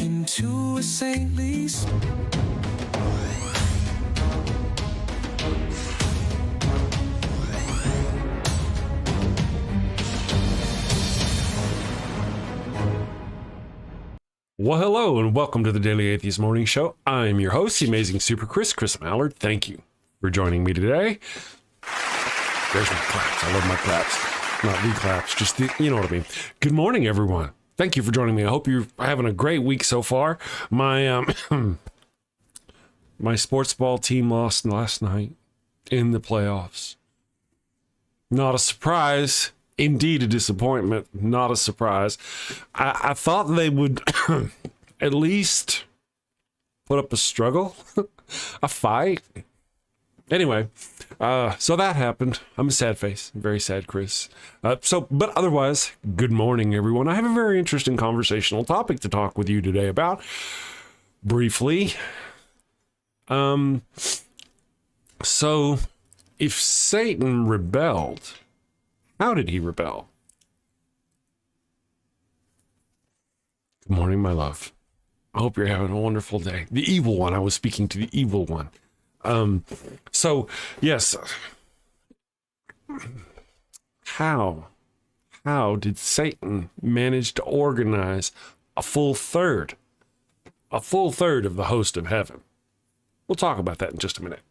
into a saintly Well, hello, and welcome to the Daily Atheist Morning Show. I'm your host, the amazing Super Chris Mallard. Thank you for joining me today. There's my claps. I love my claps. Not the claps, just the, you know what I mean. Good morning, everyone. Thank you for joining me. I hope you're having a great week so far. My my sports ball team lost last night in the playoffs. Not a surprise. Indeed, a disappointment, not a surprise. I thought they would at least put up a struggle, a fight. Anyway, so that happened. I'm a sad face, very sad, Chris. But otherwise, good morning, everyone. I have a very interesting conversational topic to talk with you today about, briefly. So, if Satan rebelled, how did he rebel? Good morning, my love. I hope you're having a wonderful day. The evil one. I was speaking to the evil one. So, yes. How did Satan manage to organize a full third of the host of heaven? We'll talk about that in just a minute.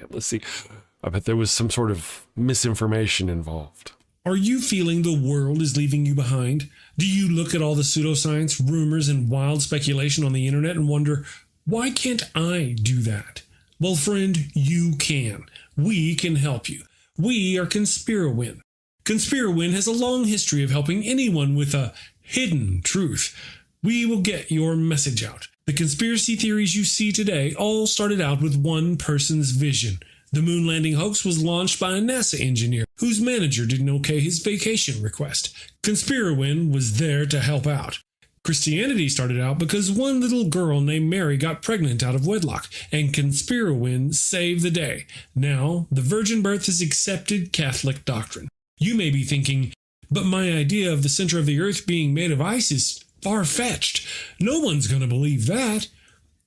Let's see. I bet there was some sort of misinformation involved. Are you feeling the world is leaving you behind? Do you look at all the pseudoscience, rumors, and wild speculation on the internet and wonder, why can't I do that? Well, friend, you can. We can help you. We are Conspirowin. Conspirowin has a long history of helping anyone with a hidden truth. We will get your message out. The conspiracy theories you see today all started out with one person's vision. The moon landing hoax was launched by a NASA engineer whose manager didn't okay his vacation request. Conspirowin was there to help out. Christianity started out because one little girl named Mary got pregnant out of wedlock, and Conspirowin saved the day. Now, the virgin birth is accepted Catholic doctrine. You may be thinking, but my idea of the center of the earth being made of ice is far-fetched. No one's going to believe that.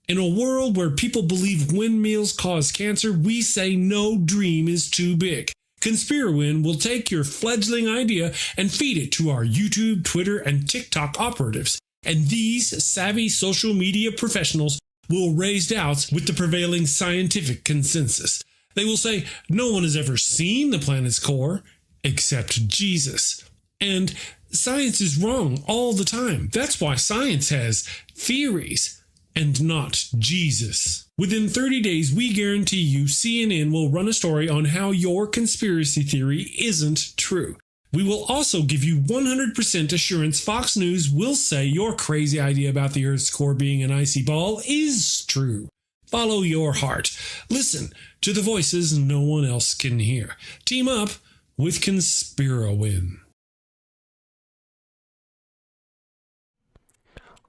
In a world where people believe windmills cause cancer, we say no dream is too big. Conspirowin will take your fledgling idea and feed it to our YouTube, Twitter, and TikTok operatives. And these savvy social media professionals will raise doubts with the prevailing scientific consensus. They will say no one has ever seen the planet's core except Jesus. And science is wrong all the time. That's why science has theories and not Jesus. Within 30 days, we guarantee you CNN will run a story on how your conspiracy theory isn't true. We will also give you 100% assurance Fox News will say your crazy idea about the Earth's core being an icy ball is true. Follow your heart. Listen to the voices no one else can hear. Team up with Conspirowin.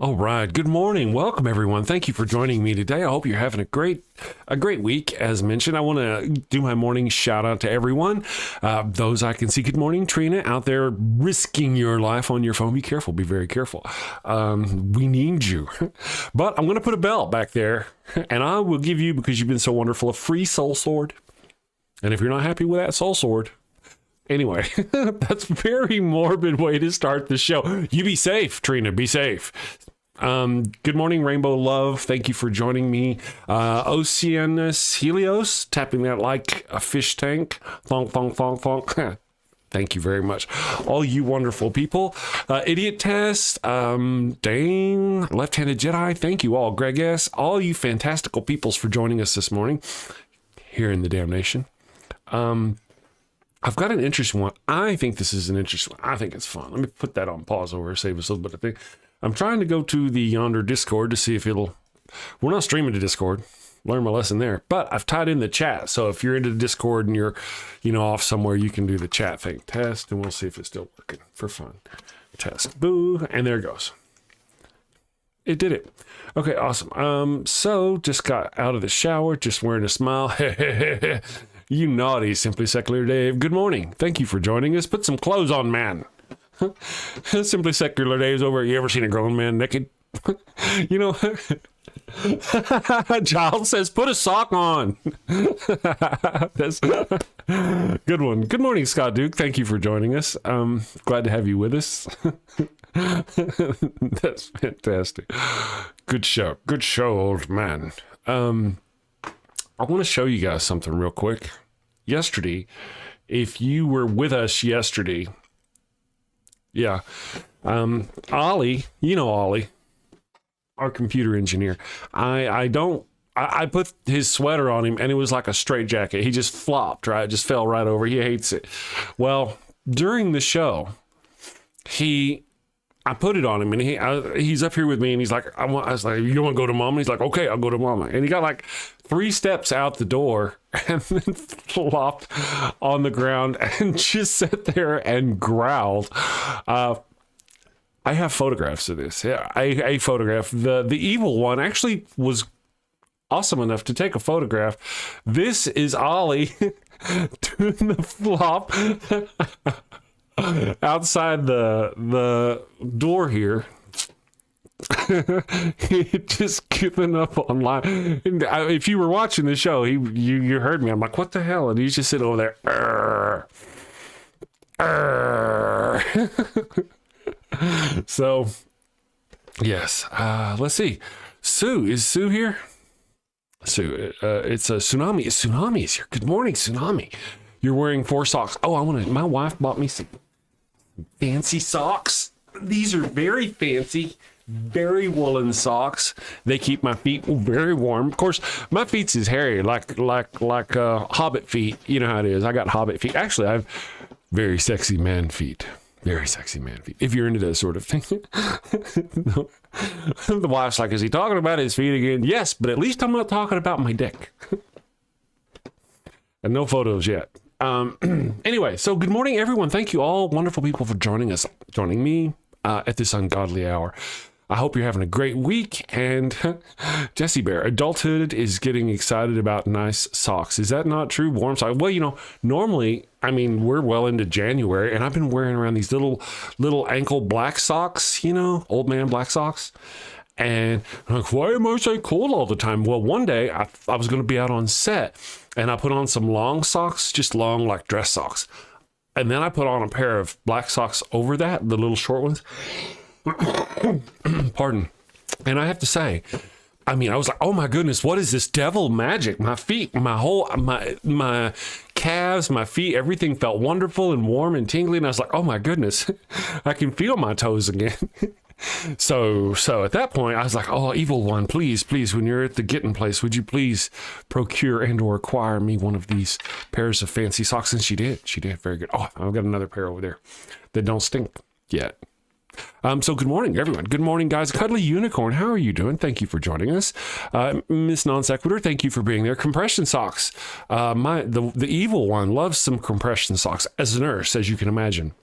All right. Good morning. Welcome, everyone. Thank you for joining me today. I hope you're having a great week. As mentioned, I want to do my morning shout out to everyone. Those I can see. Good morning, Trina, out there risking your life on your phone. Be careful. Be very careful. We need you. But I'm going to put a bell back there, and I will give you, because you've been so wonderful, a free soul sword. And if you're not happy with that soul sword, anyway, that's a very morbid way to start the show. You be safe, Trina. Be safe. Good morning, Rainbow Love. Thank you for joining me. Oceanus Helios, tapping that like a fish tank. Thonk, thonk, thonk, thonk. Thank you very much. All you wonderful people. Idiot Test, Dane, Left-Handed Jedi. Thank you all. Greg S. All you fantastical peoples for joining us this morning here in the damnation. I've got an interesting one. I think this is an interesting one. I think it's fun. Let me put that on pause over, save us a little bit of thing. I'm trying to go to the Yonder Discord to see if it'll... We're not streaming to Discord. Learn my lesson there. But I've tied in the chat. So if you're into the Discord and you're, off somewhere, you can do the chat thing. Test, and we'll see if it's still working for fun. Test. Boo. And there it goes. It did it. Okay, awesome. So just got out of the shower, just wearing a smile. You naughty Simply Secular Dave. Good morning. Thank you for joining us. Put some clothes on, man. Simply Secular Dave's over. You ever seen a grown man naked? You know, Giles says, put a sock on. That's good one. Good morning, Scott Duke. Thank you for joining us. Glad to have you with us. That's fantastic. Good show. Good show, old man. I want to show you guys something real quick. Yesterday, if you were with us yesterday, yeah, Ollie, you know Ollie, our computer engineer. I put his sweater on him and it was like a straight jacket. He just flopped, right? Just fell right over. He hates it. Well, during the show, I put it on him and he's up here with me and he's like, I was like, you want to go to mama? He's like, okay, I'll go to mama. And he got like 3 steps out the door and then flopped on the ground and just sat there and growled. I have photographs of this. Yeah, a photograph. The evil one actually was awesome enough to take a photograph. This is Ollie doing the flop outside the door here. He just given up online. If you were watching the show, you heard me. I'm like, what the hell? And he's just sitting over there. So, yes. Let's see. Sue, is Sue here? Sue, it's a Tsunami. Tsunami is here. Good morning, Tsunami. You're wearing 4 socks. Oh, my wife bought me some fancy socks. These are very fancy, very woolen socks. They keep my feet very warm. Of course, my feet is hairy, like hobbit feet. You know how it is. I got hobbit feet. Actually, I have very sexy man feet. Very sexy man feet. If you're into that sort of thing. No. The wife's like, is he talking about his feet again? Yes, but at least I'm not talking about my dick. And no photos yet. Anyway, so good morning, everyone. Thank you all wonderful people for joining me at this ungodly hour. I hope you're having a great week. And Jesse Bear, adulthood is getting excited about nice socks. Is that not true? Warm socks. Well, normally, we're well into January and I've been wearing around these little ankle black socks, old man black socks. And I'm like, why am I so cold all the time? Well, one day I was going to be out on set and I put on some long socks, just long like dress socks. And then I put on a pair of black socks over that, the little short ones. Pardon. And I have to say, I was like, oh my goodness, what is this devil magic? My feet, my calves, my feet, everything felt wonderful and warm and tingly. And I was like, oh my goodness, I can feel my toes again. So at that point, I was like, oh, evil one, please, when you're at the getting place, would you please procure and or acquire me one of these pairs of fancy socks? And she did. Very good. Oh, I've got another pair over there that don't stink yet. So good morning, everyone. Good morning, guys. Cuddly Unicorn, how are you doing? Thank you for joining us. Miss Non Sequitur, thank you for being there. Compression socks. The evil one loves some compression socks as a nurse, as you can imagine.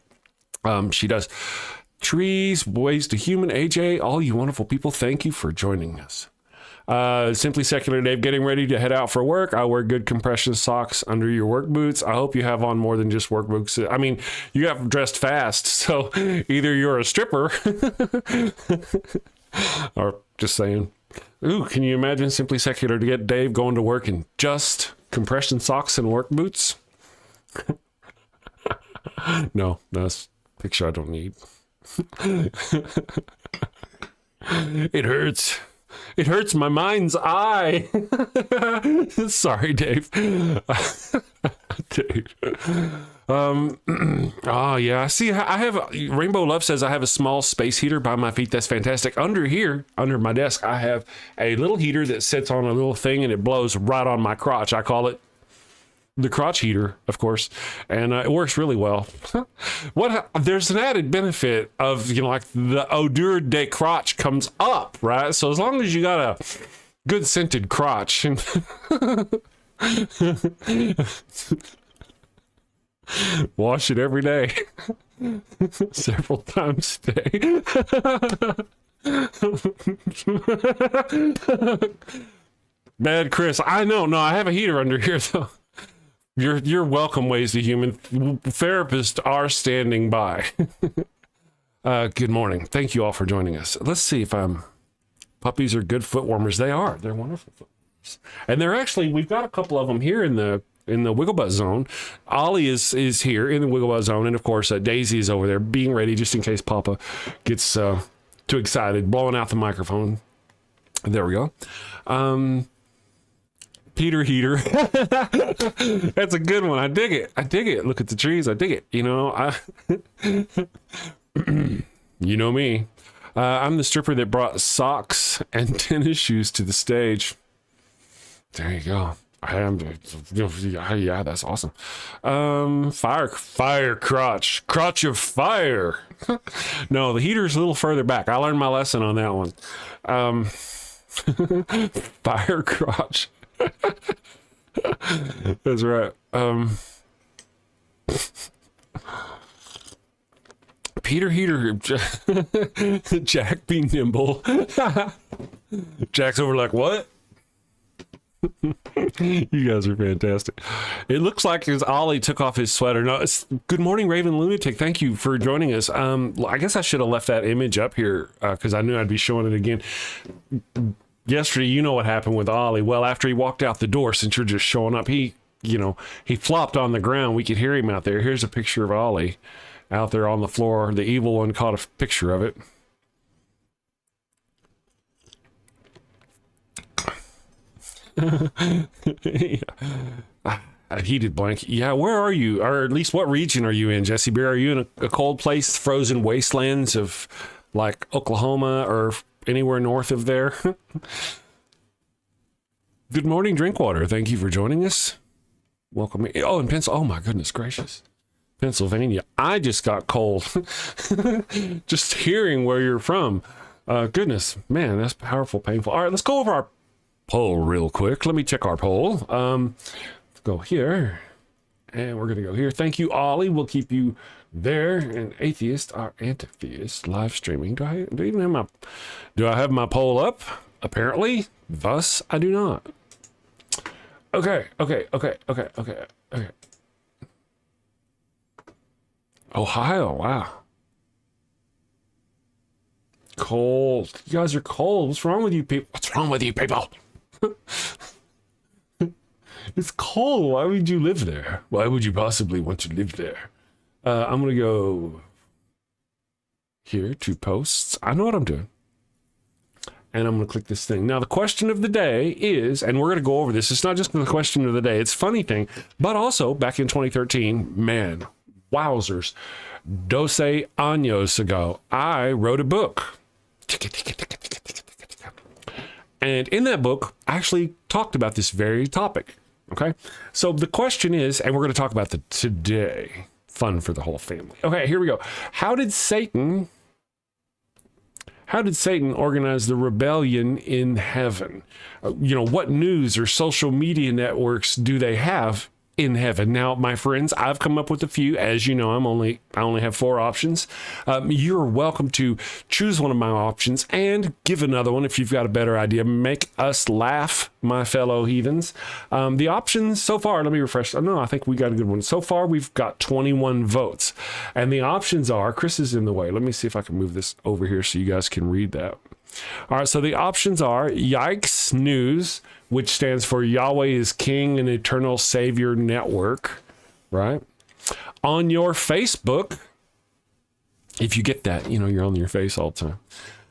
She does. Trees, Ways to Human, AJ, all you wonderful people, thank you for joining us. Simply Secular Dave, getting ready to head out for work. I wear good compression socks under your work boots. I hope you have on more than just work boots. You have dressed fast, so either you're a stripper or just saying. Ooh, can you imagine Simply Secular to get Dave going to work in just compression socks and work boots? No, that's a picture I don't need. It hurts. It hurts my mind's eye. Sorry, Dave. Dave. Oh yeah. See, I have Rainbow Love says I have a small space heater by my feet. That's fantastic. Under my desk, I have a little heater that sits on a little thing and it blows right on my crotch. I call it the crotch heater, of course, and it works really well. There's an added benefit of, like the odeur de crotch comes up, right? So as long as you got a good scented crotch and wash it every day, several times a day. Bad Chris, I know. No, I have a heater under here though. You're welcome, Ways to Human. Therapists are standing by. Good morning. Thank you all for joining us. Let's see if I'm Puppies are good foot warmers. They are. They're wonderful foot warmers. And they're actually, we've got a couple of them here in the Wigglebutt zone. Ollie is here in the Wigglebutt zone. And of course, Daisy is over there being ready just in case Papa gets too excited, blowing out the microphone. There we go. Peter Heater. That's a good one. I dig it. Look at the trees. I dig it. You know me. I'm the stripper that brought socks and tennis shoes to the stage. There you go. I am. Yeah, that's awesome. Fire crotch of fire. No, the heater's a little further back. I learned my lesson on that one. Fire crotch. That's right. Peter Heater. Jack be nimble. Jack's over like, what? You guys are fantastic. It looks like his Ollie took off his sweater. No, it's good morning, Raven Lunatic. Thank you for joining us. I guess I should have left that image up here because I knew I'd be showing it again. Yesterday, you know what happened with Ollie. Well, after he walked out the door, since you're just showing up, he flopped on the ground. We could hear him out there. Here's a picture of Ollie out there on the floor. The evil one caught a picture of it. A heated blanket. Yeah, where are you? Or at least what region are you in, Jesse Bear? Are you in a cold place, frozen wastelands of like Oklahoma or anywhere north of there? Good morning, Drinkwater. Thank you for joining us. Welcome. Oh, in Pencil. Oh my goodness gracious. Pennsylvania. I just got cold. Just hearing where you're from. Goodness, man, that's powerful, painful. All right, let's go over our poll real quick. Let me check our poll. Let's go here. And we're going to go here. Thank you, Ollie. We'll keep you there. And Atheist or Antitheist live streaming. Do I have my poll up? Apparently. Thus, I do not. Okay. Ohio, wow. Cold. You guys are cold. What's wrong with you people? It's cold. Why would you live there? Why would you possibly want to live there? I'm going to go here to posts. I know what I'm doing. And I'm going to click this thing. Now, the question of the day is, and we're going to go over this. It's not just the question of the day. It's a funny thing. But also, back in 2013, man, wowzers. 12 años ago, I wrote a book. And in that book, I actually talked about this very topic. Okay. So the question is, and we're going to talk about that today. Fun for the whole family. Okay, here we go. How did Satan organize the rebellion in heaven? What news or social media networks do they have in heaven? Now, my friends, I've come up with a few. As you know, I only have 4 options. You're welcome to choose one of my options and give another one if you've got a better idea. Make us laugh, my fellow heathens. The options so far, let me refresh. No, I think we got a good one. So far, we've got 21 votes. And the options are, Chris is in the way. Let me see if I can move this over here so you guys can read that. All right, so the options are Yikes News, which stands for Yahweh is King and Eternal Savior Network, right? On your Facebook, if you get that, you're on your face all the time.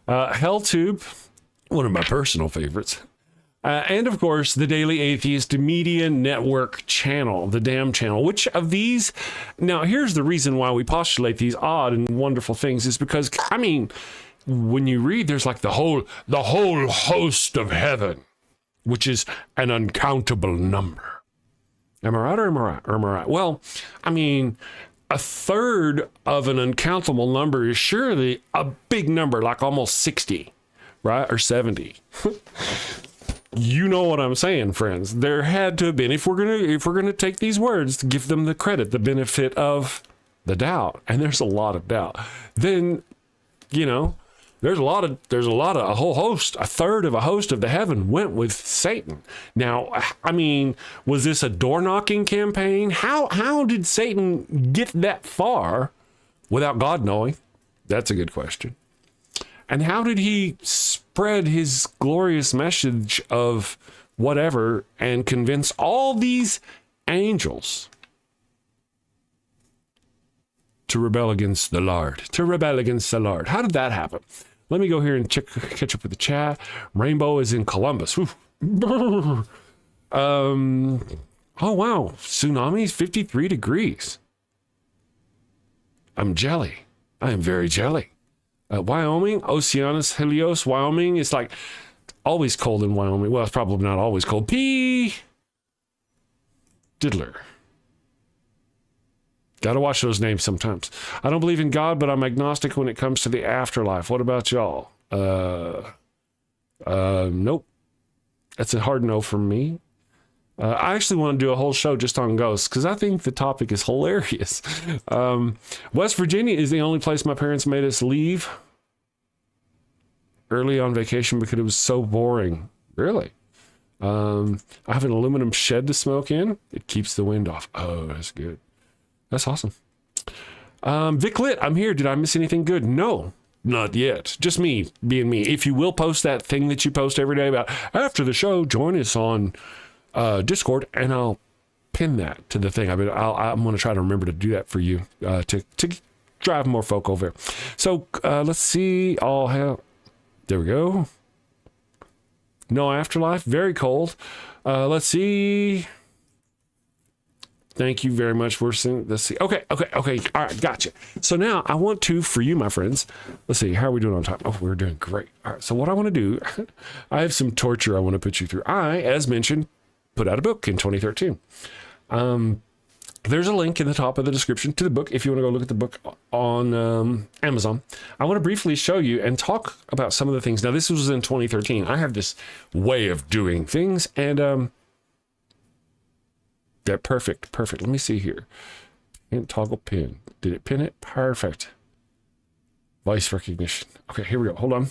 HellTube, one of my personal favorites. And of course, the Daily Atheist Media Network channel, the damn channel. Which of these? Now, here's the reason why we postulate these odd and wonderful things is because, when you read, there's like the whole host of heaven, which is an uncountable number. Am I right or am I right? Well, a third of an uncountable number is surely a big number, like almost 60, right? Or 70. You know what I'm saying, friends. There had to have been, if we're gonna take these words, give them the credit, the benefit of the doubt, and there's a lot of doubt. Then, there's a whole host, a third of a host of the heaven went with Satan. Now, was this a door knocking campaign? How did Satan get that far without God knowing? That's a good question. And how did he spread his glorious message of whatever and convince all these angels to rebel against the Lord? How did that happen? Let me go here and catch up with the chat. Rainbow is in Columbus. Oh, wow. Tsunami is 53 degrees. I'm jelly. I am very jelly. Wyoming, Oceanus Helios, Wyoming. It's like always cold in Wyoming. Well, it's probably not always cold. P. Diddler. Gotta watch those names sometimes. I don't believe in God, but I'm agnostic when it comes to the afterlife. What about y'all? Nope. That's a hard no from me. I actually want to do a whole show just on ghosts because I think the topic is hilarious. West Virginia is the only place my parents made us leave early on vacation because it was so boring. Really? I have an aluminum shed to smoke in. It keeps the wind off. Oh, that's good. That's awesome. Vic Lit, I'm here. Did I miss anything good? No, not yet. Just me being me. If you will post that thing that you post every day about after the show, join us on Discord, and I'll pin that to the thing. I'm going to try to remember to do that for you to drive more folk over. So let's see. All hell. There we go. No afterlife. Very cold. Let's see. Thank you very much for seeing. Let's see. Okay. All right. Gotcha. So now I want to, for you, my friends, let's see. How are we doing on time? Oh, we're doing great. All right. So what I want to do, I have some torture I want to put you through. I, as mentioned, put out a book in 2013. There's a link in the top of the description to the book if you want to go look at the book on Amazon. I want to briefly show you and talk about some of the things. Now, this was in 2013. I have this way of doing things, and they're perfect. Let me see here. Toggle pin. Did it pin it? Perfect. Voice recognition. Okay, here we go. Hold on.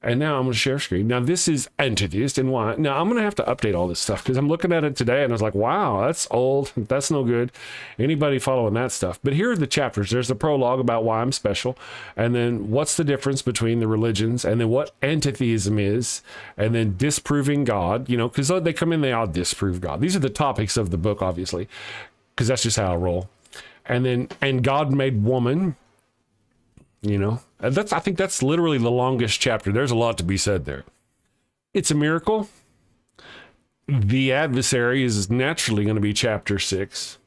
And now I'm going to share screen. Now, this is Atheist and why. Now, I'm going to have to update all this stuff because I'm looking at it today and I was like, wow, that's old. That's no good. Anybody following that stuff? But here are the chapters. There's the prologue about why I'm special. And then what's the difference between the religions, and then what antitheism is, and then disproving God, because they come in, they all disprove God. These are the topics of the book, obviously, because that's just how I roll. And God made woman. I think that's literally the longest chapter. There's a lot to be said there. It's a miracle. The adversary is naturally going to be chapter 6.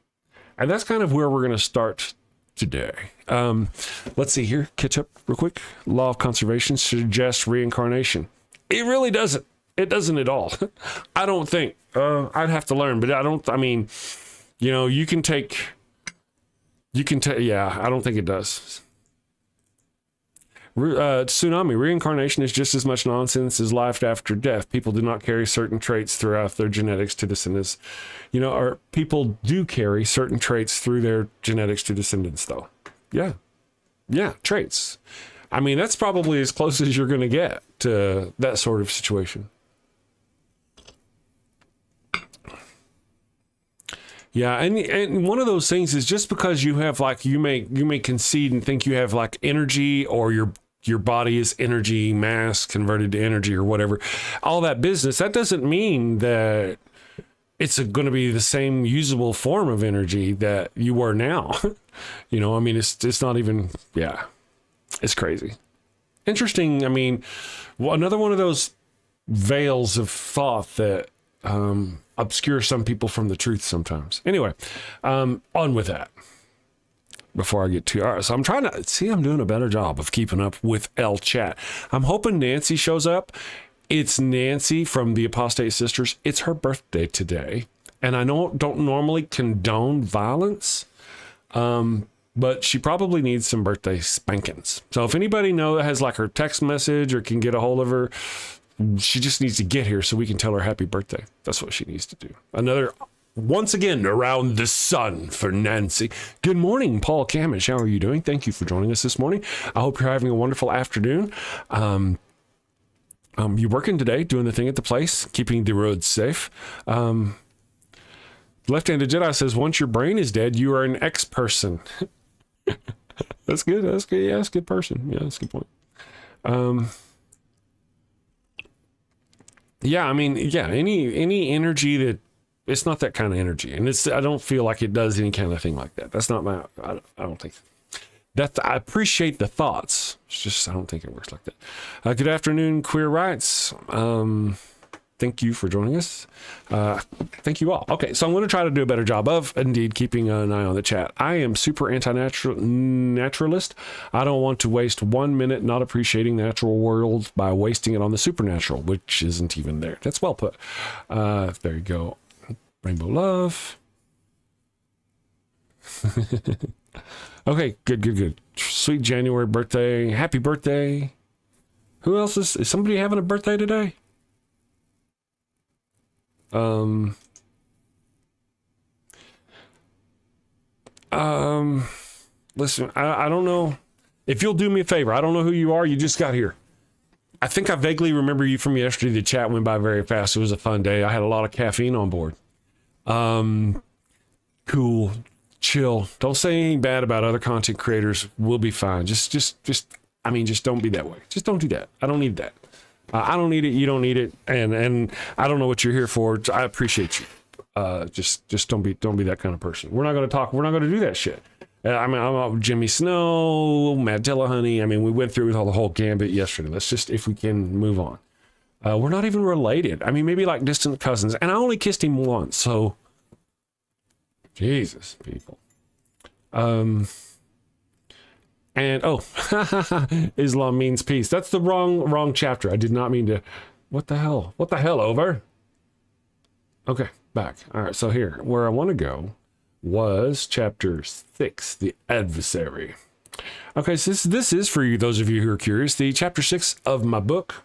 And that's kind of where we're going to start today. Let's see here. Catch up real quick. Law of conservation suggests reincarnation. It really doesn't. It doesn't at all. I don't think. I'd have to learn, but I don't think it does. Tsunami, reincarnation is just as much nonsense as life after death. People do not carry certain traits throughout their genetics to descendants. Or people do carry certain traits through their genetics to descendants, though. Yeah, traits. I mean, that's probably as close as you're going to get to that sort of situation. Yeah, and one of those things is just because you have you may concede and think you have energy, or your body is energy, mass converted to energy, or whatever, all that business. That doesn't mean that it's going to be the same usable form of energy that you were now. It's not even. Yeah, it's crazy. Interesting. I mean, another one of those veils of thought that obscure some people from the truth sometimes. Anyway, on with that before I get too. All right, so I'm trying to see, I'm doing a better job of keeping up with L chat. I'm hoping Nancy shows up. It's Nancy from the Apostate Sisters. It's her birthday today, and I don't normally condone violence, but she probably needs some birthday spankings. So if anybody has her text message or can get a hold of her, she just needs to get here so we can tell her happy birthday. That's what she needs to do. Once again, around the sun for Nancy. Good morning, Paul Camish. How are you doing? Thank you for joining us this morning. I hope you're having a wonderful afternoon. You working today, doing the thing at the place, keeping the roads safe. Left-handed Jedi says, once your brain is dead, you are an ex-person. That's good. Yeah, that's a good person. Yeah, that's a good point. Yeah, I mean, yeah, any energy that it's not that kind of energy, and I don't feel like it does any kind of thing like that. That's not my. I don't think that. I appreciate the thoughts. It's just I don't think it works like that. Good afternoon, Queer Rights. Thank you for joining us. Thank you all. Okay, so I'm going to try to do a better job of indeed keeping an eye on the chat. I am super naturalist. I don't want to waste 1 minute not appreciating the natural world by wasting it on the supernatural, which isn't even there. That's well put. There you go. Rainbow love. Okay, good. Sweet January birthday. Happy birthday. Who else is somebody having a birthday today? Listen, I don't know if you'll do me a favor. I don't know who you are. You just got here. I think I vaguely remember you from yesterday. The chat went by very fast. It was a fun day. I had a lot of caffeine on board. Cool, chill. Don't say anything bad about other content creators. We'll be fine. Just don't be that way. Just don't do that. I don't need that. I don't need it. You don't need it. And I don't know what you're here for. I appreciate you. Just don't be that kind of person. We're not going to talk. We're not going to do that shit. I'm out with Jimmy Snow, Matt Dillahunty. I mean, we went through the whole gambit yesterday. Let's just, if we can, move on. We're not even related. I mean, maybe like distant cousins. And I only kissed him once. So, Jesus, people. And Islam means peace. That's the wrong chapter. I did not mean to. What the hell? Over? Okay, back. All right, so here, where I want to go was chapter 6, the adversary. Okay, so this is for you, those of you who are curious, the chapter 6 of my book.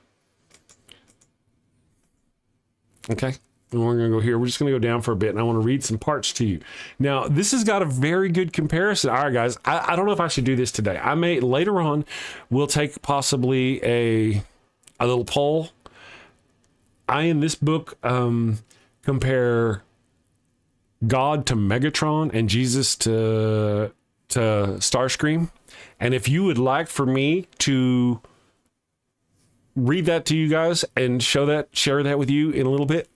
Okay. And we're going to go here. We're just going to go down for a bit, and I want to read some parts to you. Now, this has got a very good comparison. All right, guys, I don't know if I should do this today. I may, later on, we'll take possibly a little poll. In this book, compare God to Megatron and Jesus to Starscream. And if you would like for me to read that to you guys and share that with you in a little bit,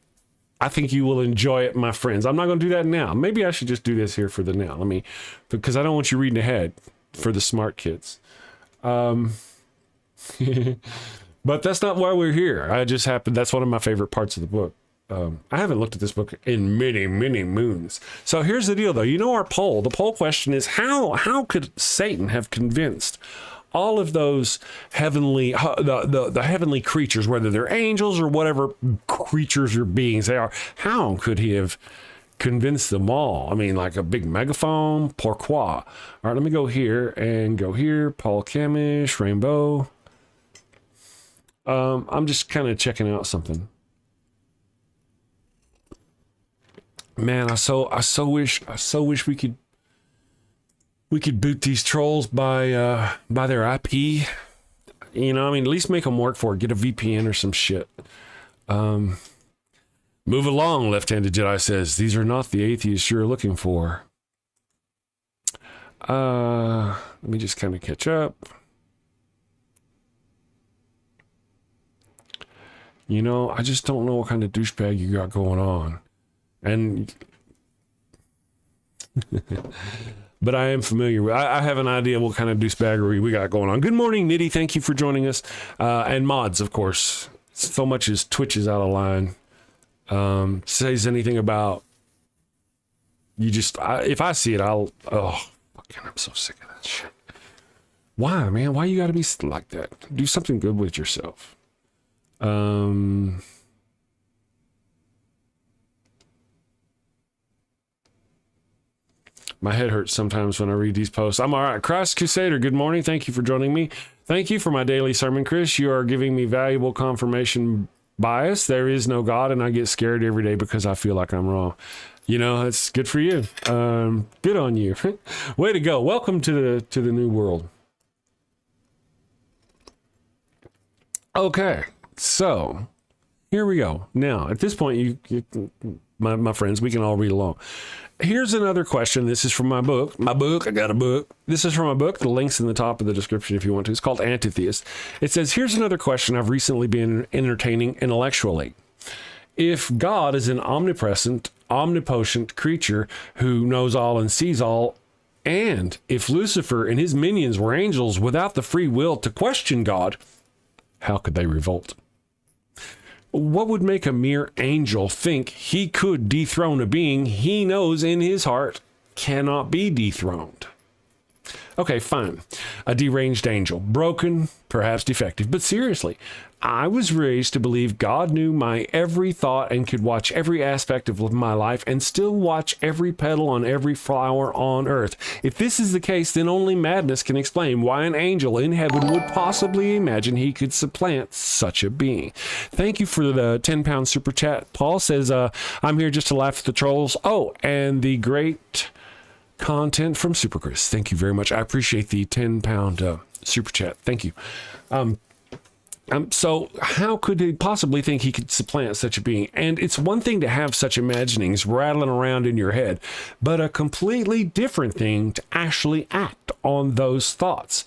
I think you will enjoy it, my friends. I'm not going to do that now. Maybe I should just do this here for the now. Because I don't want you reading ahead for the smart kids. But that's not why we're here. That's one of my favorite parts of the book. I haven't looked at this book in many, many moons. So here's the deal, though. You know our poll. The poll question is, how could Satan have convinced all of those heavenly, the heavenly creatures, whether they're angels or whatever creatures or beings they are, how could he have convinced them all? I mean, like a big megaphone, pourquoi? All right, let me go here and go here. Paul Camish, Rainbow. I'm just kind of checking out something. Man, I so wish we could boot these trolls by their IP. You know, I mean, at least make them work for it. Get a VPN or some shit. Move along, Left-Handed Jedi says. These are not the atheists you're looking for. Let me just kind of catch up. You know, I just don't know what kind of douchebag you got going on. And but I am familiar with, I have an idea what kind of douchebaggery we got going on. Good morning, Nitty. Thank you for joining us. And mods, of course. So much as Twitch is out of line. Says anything about you just, if I see it, fucking, I'm so sick of that shit. Why, man? Why you gotta be like that? Do something good with yourself. My head hurts sometimes when I read these posts. I'm all right. Christ Crusader, good morning. Thank you for joining me. Thank you for my daily sermon, Chris. You are giving me valuable confirmation bias. There is no God, and I get scared every day because I feel like I'm wrong. You know, it's good for you. Good on you. Way to go. Welcome to the new world. Okay, so here we go. Now, at this point, my friends. We can all read along. Here's another question. This is from my book. I got a book. This is from my book. The link's in the top of the description if you want to. It's called Atheist. It says, here's another question I've recently been entertaining intellectually. If God is an omnipresent, omnipotent creature who knows all and sees all, and if Lucifer and his minions were angels without the free will to question God, how could they revolt? What would make a mere angel think he could dethrone a being he knows in his heart cannot be dethroned? Okay, fine. A deranged angel, broken, perhaps defective, but seriously, I was raised to believe God knew my every thought and could watch every aspect of my life and still watch every petal on every flower on earth. If this is the case, then only madness can explain why an angel in heaven would possibly imagine he could supplant such a being. Thank you for the 10-pound super chat. Paul says, I'm here just to laugh at the trolls. Oh, and the great content from Super Chris. Thank you very much. I appreciate the 10-pound super chat. Thank you. So how could he possibly think he could supplant such a being? And it's one thing to have such imaginings rattling around in your head, but a completely different thing to actually act on those thoughts.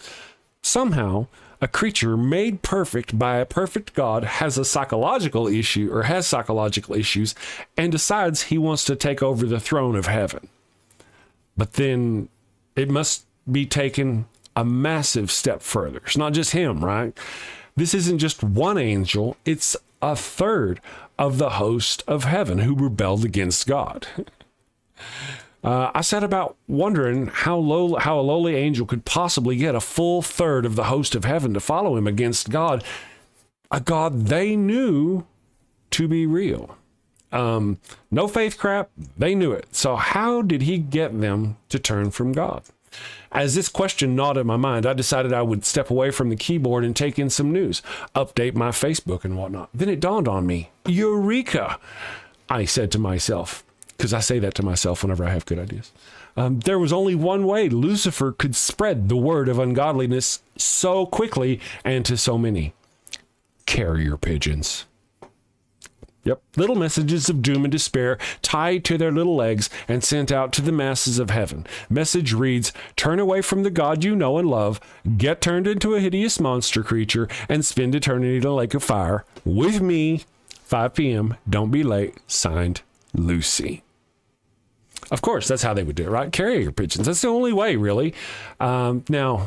Somehow, a creature made perfect by a perfect God has a psychological issue or has psychological issues and decides he wants to take over the throne of heaven. But then it must be taken a massive step further. It's not just him, right? This isn't just one angel. It's a third of the host of heaven who rebelled against God. I set about wondering how a lowly angel could possibly get a full third of the host of heaven to follow him against God, a God they knew to be real. No faith crap, they knew it. So how did he get them to turn from God? As this question gnawed at my mind, I decided I would step away from the keyboard and take in some news, update my Facebook and whatnot. Then it dawned on me, Eureka, I said to myself, because I say that to myself whenever I have good ideas. There was only one way Lucifer could spread the word of ungodliness so quickly and to so many. Carrier pigeons. Yep, little messages of doom and despair tied to their little legs and sent out to the masses of heaven. Message reads, turn away from the God you know and love, get turned into a hideous monster creature, and spend eternity in a lake of fire. With me, 5 p.m., don't be late, signed, Lucy. Of course, that's how they would do it, right? Carrier pigeons. That's the only way, really. Now,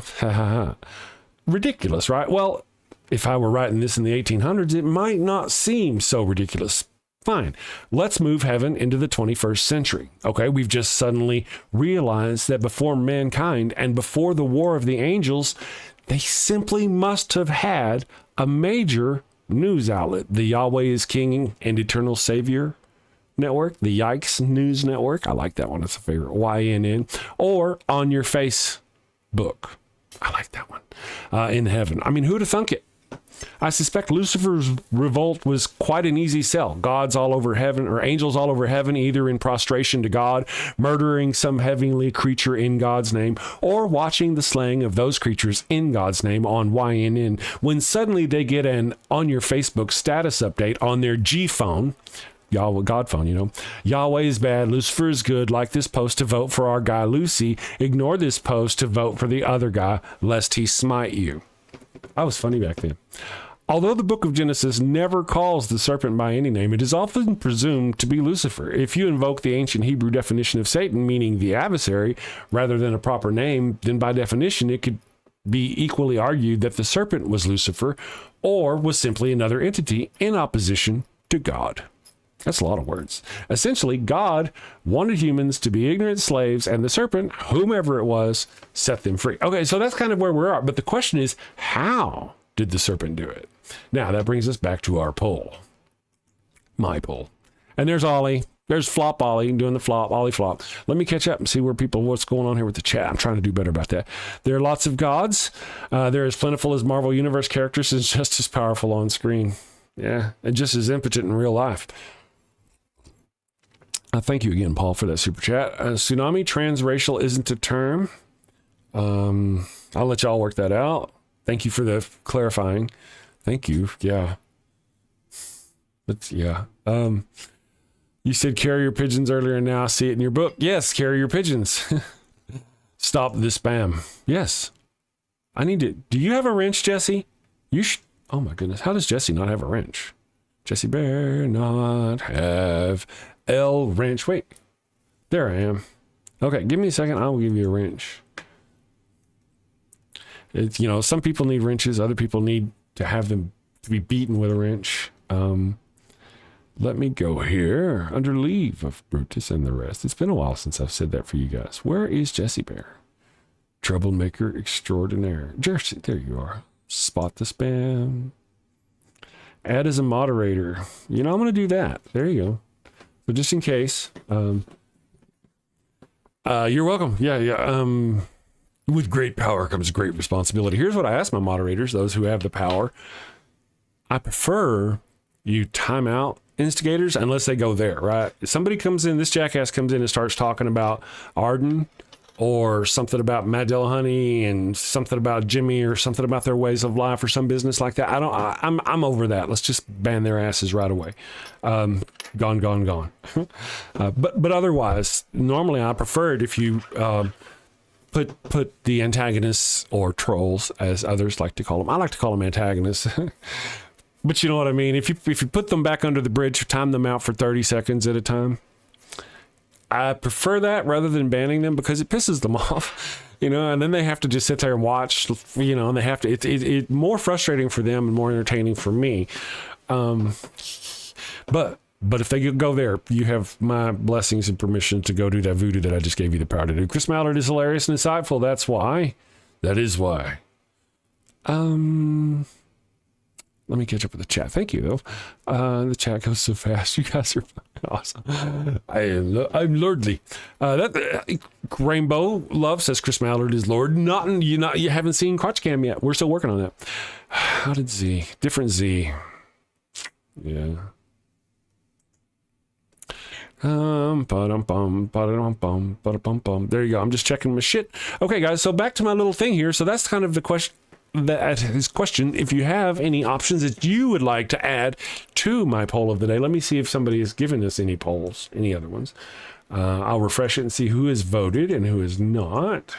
ridiculous, right? Well, if I were writing this in the 1800s, it might not seem so ridiculous. Fine. Let's move heaven into the 21st century. Okay, we've just suddenly realized that before mankind and before the war of the angels, they simply must have had a major news outlet. The Yahweh is King and Eternal Savior network, the Yikes News Network. I like that one. It's a favorite. YNN. Or On Your Face book. I like that one. In heaven. I mean, who'd have thunk it? I suspect Lucifer's revolt was quite an easy sell. Gods all over heaven, or angels all over heaven, either in prostration to God, murdering some heavenly creature in God's name, or watching the slaying of those creatures in God's name on YNN, when suddenly they get an On Your Facebook status update on their G phone, Yahweh, God phone, you know. Yahweh is bad, Lucifer is good. Like this post to vote for our guy Lucy. Ignore this post to vote for the other guy, lest he smite you. I was funny back then. Although the book of Genesis never calls the serpent by any name, it is often presumed to be Lucifer. If you invoke the ancient Hebrew definition of Satan, meaning the adversary, rather than a proper name, then by definition it could be equally argued that the serpent was Lucifer, or was simply another entity in opposition to God. That's a lot of words. Essentially, God wanted humans to be ignorant slaves, and the serpent, whomever it was, set them free. Okay, so that's kind of where we are. But the question is, how did the serpent do it? Now, that brings us back to our poll. My poll. And there's Ollie. There's Flop Ollie doing the flop, Ollie flop. Let me catch up and see what's going on here with the chat. I'm trying to do better about that. There are lots of gods. They're as plentiful as Marvel Universe characters and just as powerful on screen. Yeah, and just as impotent in real life. Thank you again, Paul, for that super chat. Tsunami transracial isn't a term. I'll let y'all work that out. Thank you for the clarifying. Thank you. Yeah. But yeah. You said carrier pigeons earlier, and now I see it in your book. Yes, carrier pigeons. Stop the spam. Yes. I need to. Do you have a wrench, Jesse? You should. Oh my goodness. How does Jesse not have a wrench? Jesse Bear not have L wrench. Wait. There I am. Okay, give me a second. I will give you a wrench. It's, you know, some people need wrenches. Other people need to have them to be beaten with a wrench. Let me go here under leave of Brutus and the rest. It's been a while since I've said that for you guys. Where is Jesse Bear? Troublemaker extraordinaire. Jesse, there you are. Spot the spam. Add as a moderator. You know, I'm going to do that. There you go. So just in case. You're welcome. Yeah. With great power comes great responsibility. Here's what I ask my moderators, those who have the power. I prefer you time out instigators unless they go there, right? If somebody comes in, this jackass comes in and starts talking about Arden or something about Matt Dillahunty and something about Jimmy or something about their ways of life or some business like that. I'm over that. Let's just ban their asses right away. Gone. But otherwise, normally I prefer it if you put the antagonists or trolls, as others like to call them. I like to call them antagonists. But you know what I mean? If you put them back under the bridge, time them out for 30 seconds at a time, I prefer that rather than banning them because it pisses them off, you know, and then they have to just sit there and watch, you know, and they have to, it's more frustrating for them and more entertaining for me. But if they go there, you have my blessings and permission to go do that voodoo that I just gave you the power to do. Chris Mallard is hilarious and insightful. That's why. That is why. Let me catch up with the chat. Thank you, though. The chat goes so fast. You guys are awesome. I'm lordly. Rainbow Love says Chris Mallard is Lord. You haven't seen Crotch Cam yet. We're still working on that. How did Z? Different Z. Yeah. There you go. I'm just checking my shit. Okay, guys. So back to my little thing here. So that's kind of the question. His question, if you have any options that you would like to add to my poll of the day. Let me see if somebody has given us any polls, any other ones. I'll refresh it and see who has voted and who has not.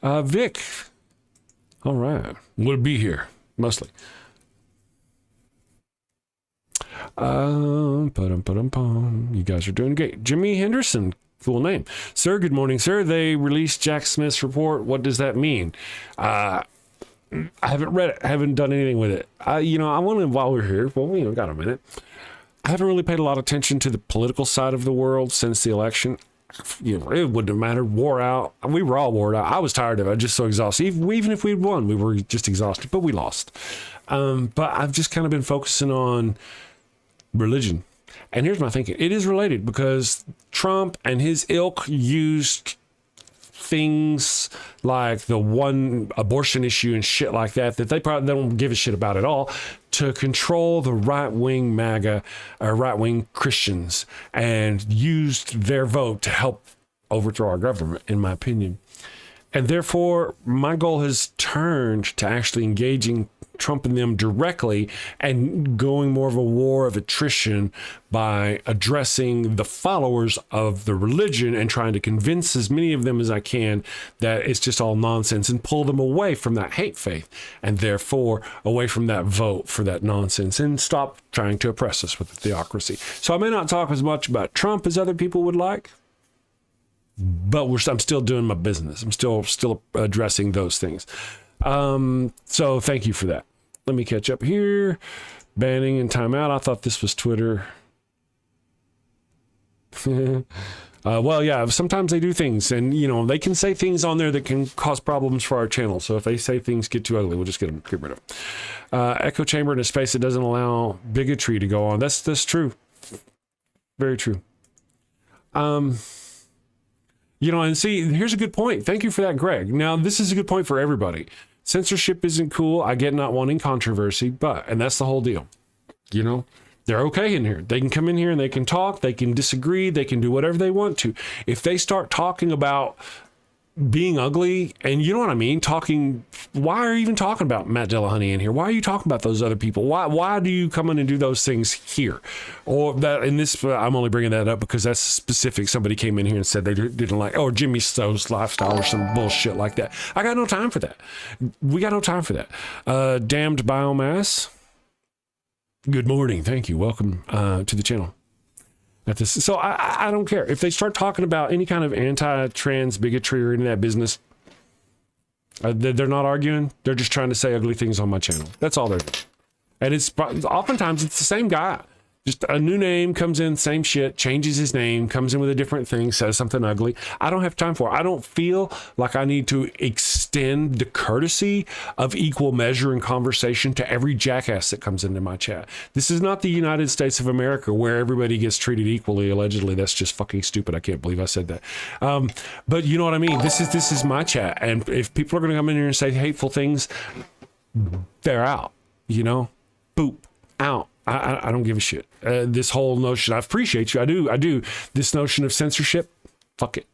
Vic. All right. Would be here, mostly. You guys are doing great. Jimmy Henderson. Cool name. Sir, good morning, sir. They released Jack Smith's report. What does that mean? I haven't read it. I haven't done anything with it. I want to, while we're here, got a minute. I haven't really paid a lot of attention to the political side of the world since the election. It wouldn't have mattered. Wore out. We were all wore out. I was tired of it. I was just so exhausted. Even if we'd won, we were just exhausted, but we lost. But I've just kind of been focusing on religion. And here's my thinking. It is related because Trump and his ilk used things like the one abortion issue and shit like that they probably don't give a shit about at all to control the right-wing MAGA or right-wing Christians and used their vote to help overthrow our government, in my opinion. And therefore, my goal has turned to actually engaging Trump and them directly and going more of a war of attrition by addressing the followers of the religion and trying to convince as many of them as I can that it's just all nonsense and pull them away from that hate faith and therefore away from that vote for that nonsense and stop trying to oppress us with the theocracy. So I may not talk as much about Trump as other people would like, but I'm still doing my business. I'm still addressing those things. So thank you for that. Let me catch up here. Banning and timeout. I thought this was Twitter. Well, yeah, sometimes they do things and, they can say things on there that can cause problems for our channel. So if they say things get too ugly, we'll just get rid of them. Echo chamber in a space that doesn't allow bigotry to go on. That's true. Very true. And see, here's a good point. Thank you for that, Greg. Now, this is a good point for everybody. Censorship isn't cool. I get not wanting controversy, and that's the whole deal. They're okay in here. They can come in here and they can talk. They can disagree. They can do whatever they want to. If they start talking about being ugly, and you know what I mean, why are you even talking about Matt Dillahunty in here? Why are you talking about those other people? Why do you come in and do those things here? Or that in this, I'm only bringing that up because that's specific. Somebody came in here and said they didn't like, or Jimmy Stowe's lifestyle or some bullshit like that. I got no time for that. We got no time for that. Damned biomass. Good morning. Thank you. Welcome to the channel. So I don't care if they start talking about any kind of anti-trans bigotry or any of that business. They're not arguing. They're just trying to say ugly things on my channel. That's all they're doing. And oftentimes it's the same guy. Just a new name comes in, same shit, changes his name, comes in with a different thing, says something ugly. I don't have time for it. I don't feel like I need to extend the courtesy of equal measure and conversation to every jackass that comes into my chat. This is not the United States of America where everybody gets treated equally, allegedly. That's just fucking stupid. I can't believe I said that. But you know what I mean? This is my chat. And if people are going to come in here and say hateful things, they're out, boop, out. I don't give a shit. This whole notion, I appreciate you. I do. This notion of censorship, fuck it.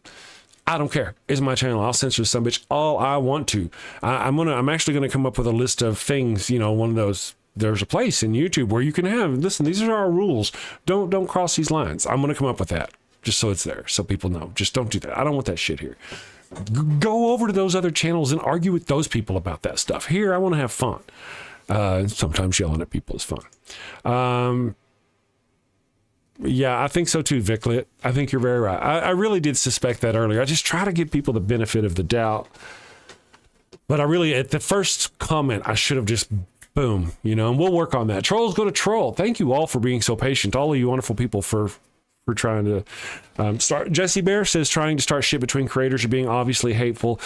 I don't care. It's my channel. I'll censor some bitch all I want to. I'm actually gonna come up with a list of things. One of those. There's a place in YouTube where you can listen. These are our rules. Don't cross these lines. I'm gonna come up with that just so it's there, so people know. Just don't do that. I don't want that shit here. Go over to those other channels and argue with those people about that stuff. Here, I want to have fun. Sometimes yelling at people is fun. Yeah, I think so too, Viclet. I think you're very right. I really did suspect that earlier. I just try to give people the benefit of the doubt. But I really, at the first comment, I should have just boom, and we'll work on that. Trolls go to troll. Thank you all for being so patient. All of you wonderful people for trying to start. Jesse Bear says trying to start shit between creators or being obviously hateful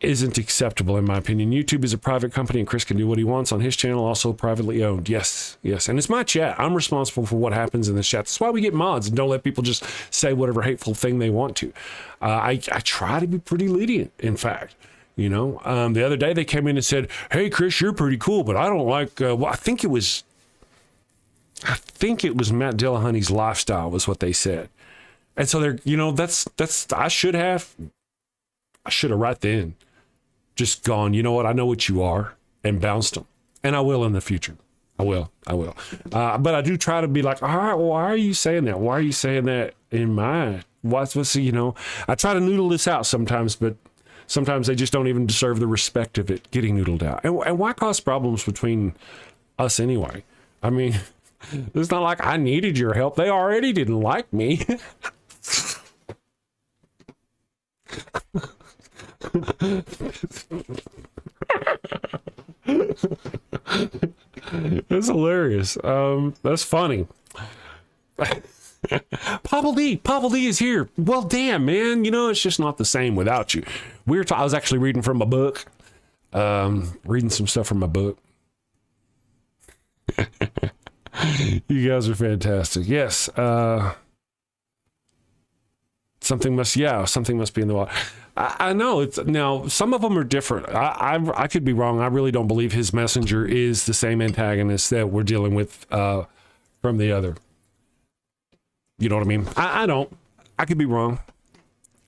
isn't acceptable in my opinion. YouTube is a private company and Chris can do what he wants on his channel, also privately owned. Yes. And it's my chat. I'm responsible for what happens in the chat. That's why we get mods and don't let people just say whatever hateful thing they want to. I try to be pretty lenient, in fact. The other day they came in and said, hey, Chris, you're pretty cool, but I don't like, I think it was Matt Dillahunty's lifestyle was what they said. And so they're, I should have right then just gone, you know what? I know what you are, and bounced them. And I will in the future. I will. But I do try to be like, all right, well, why are you saying that? Why are you saying that in my, what's I try to noodle this out sometimes, but sometimes they just don't even deserve the respect of it getting noodled out. And why cause problems between us anyway? I mean, it's not like I needed your help. They already didn't like me. That's hilarious. That's funny. Pablo D is here. Well, damn, man. It's just not the same without you. I was actually reading from a book. Reading some stuff from my book. You guys are fantastic. Yes. Something must be in the water. I know now some of them are different. I could be wrong. I really don't believe his messenger is the same antagonist that we're dealing with from the other. You know what I mean? I don't. I could be wrong.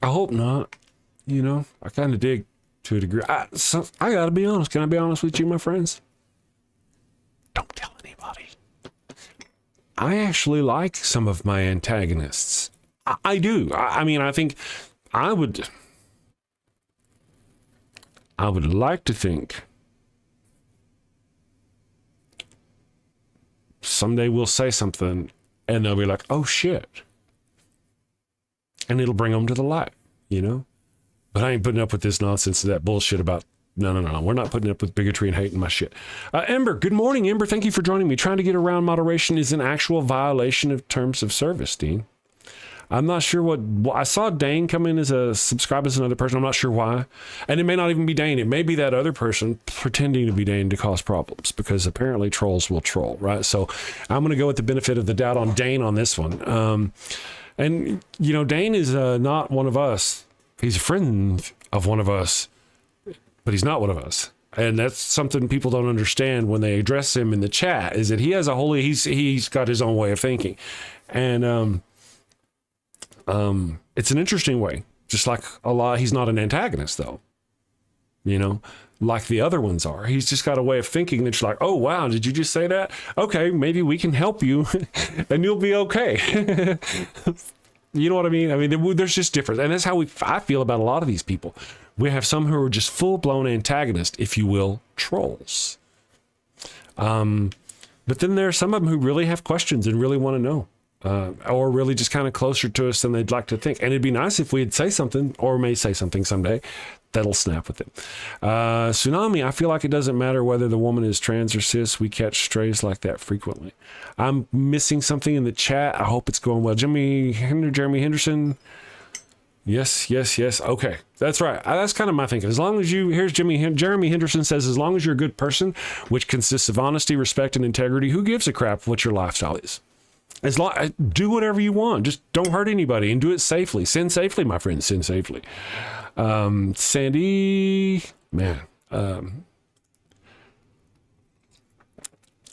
I hope not. I kind of dig to a degree. I gotta be honest. Can I be honest with you, my friends? Don't tell anybody. I actually like some of my antagonists. I do. I mean, I think I would like to think someday we'll say something and they'll be like, oh shit. And it'll bring them to the light, But I ain't putting up with this nonsense, that bullshit about, no. We're not putting up with bigotry and hate in my shit. Ember, good morning, Ember. Thank you for joining me. Trying to get around moderation is an actual violation of terms of service, Dean. I'm not sure what I saw Dane come in as a subscribe as another person. I'm not sure why. And it may not even be Dane. It may be that other person pretending to be Dane to cause problems, because apparently trolls will troll, right? So I'm going to go with the benefit of the doubt on Dane on this one. And, Dane is not one of us. He's a friend of one of us, but he's not one of us. And that's something people don't understand when they address him in the chat, is that he has he's got his own way of thinking. And, it's an interesting way. Just like he's not an antagonist though, like the other ones are. He's just got a way of thinking that's like, oh wow, did you just say that? Okay, maybe we can help you and you'll be okay. You know what I mean? I mean, there's just difference. And that's how I feel about a lot of these people. We have some who are just full-blown antagonists, if you will, trolls. But then there are some of them who really have questions and really want to know. Or really just kind of closer to us than they'd like to think. And it'd be nice if we'd say something, or may say something someday, that'll snap with it. Tsunami, I feel like it doesn't matter whether the woman is trans or cis. We catch strays like that frequently. I'm missing something in the chat. I hope it's going well. Jeremy Henderson. Yes. Okay, that's right. That's kind of my thinking. As long as here's Jeremy Henderson says, as long as you're a good person, which consists of honesty, respect, and integrity, who gives a crap what your lifestyle is? Do whatever you want. Just don't hurt anybody and do it safely. Sin safely, my friends. Sin safely. Sandy, man.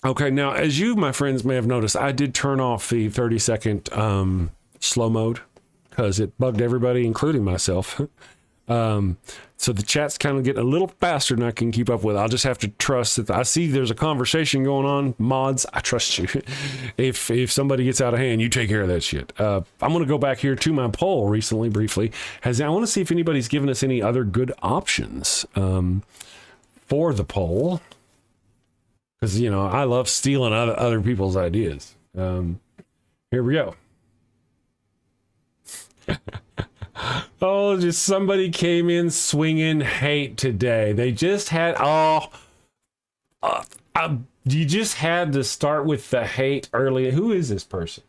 Okay, now, as you, my friends, may have noticed, I did turn off the 30-second slow mode because it bugged everybody, including myself. So the chat's kind of getting a little faster than I can keep up with. I'll just have to trust that I see there's a conversation going on. Mods, I trust you. If somebody gets out of hand, you take care of that shit. I'm going to go back here to my poll briefly. I want to see if anybody's given us any other good options for the poll. Because, I love stealing other people's ideas. Here we go. Oh, just somebody came in swinging hate today. They just had, you just had to start with the hate early. Who is this person?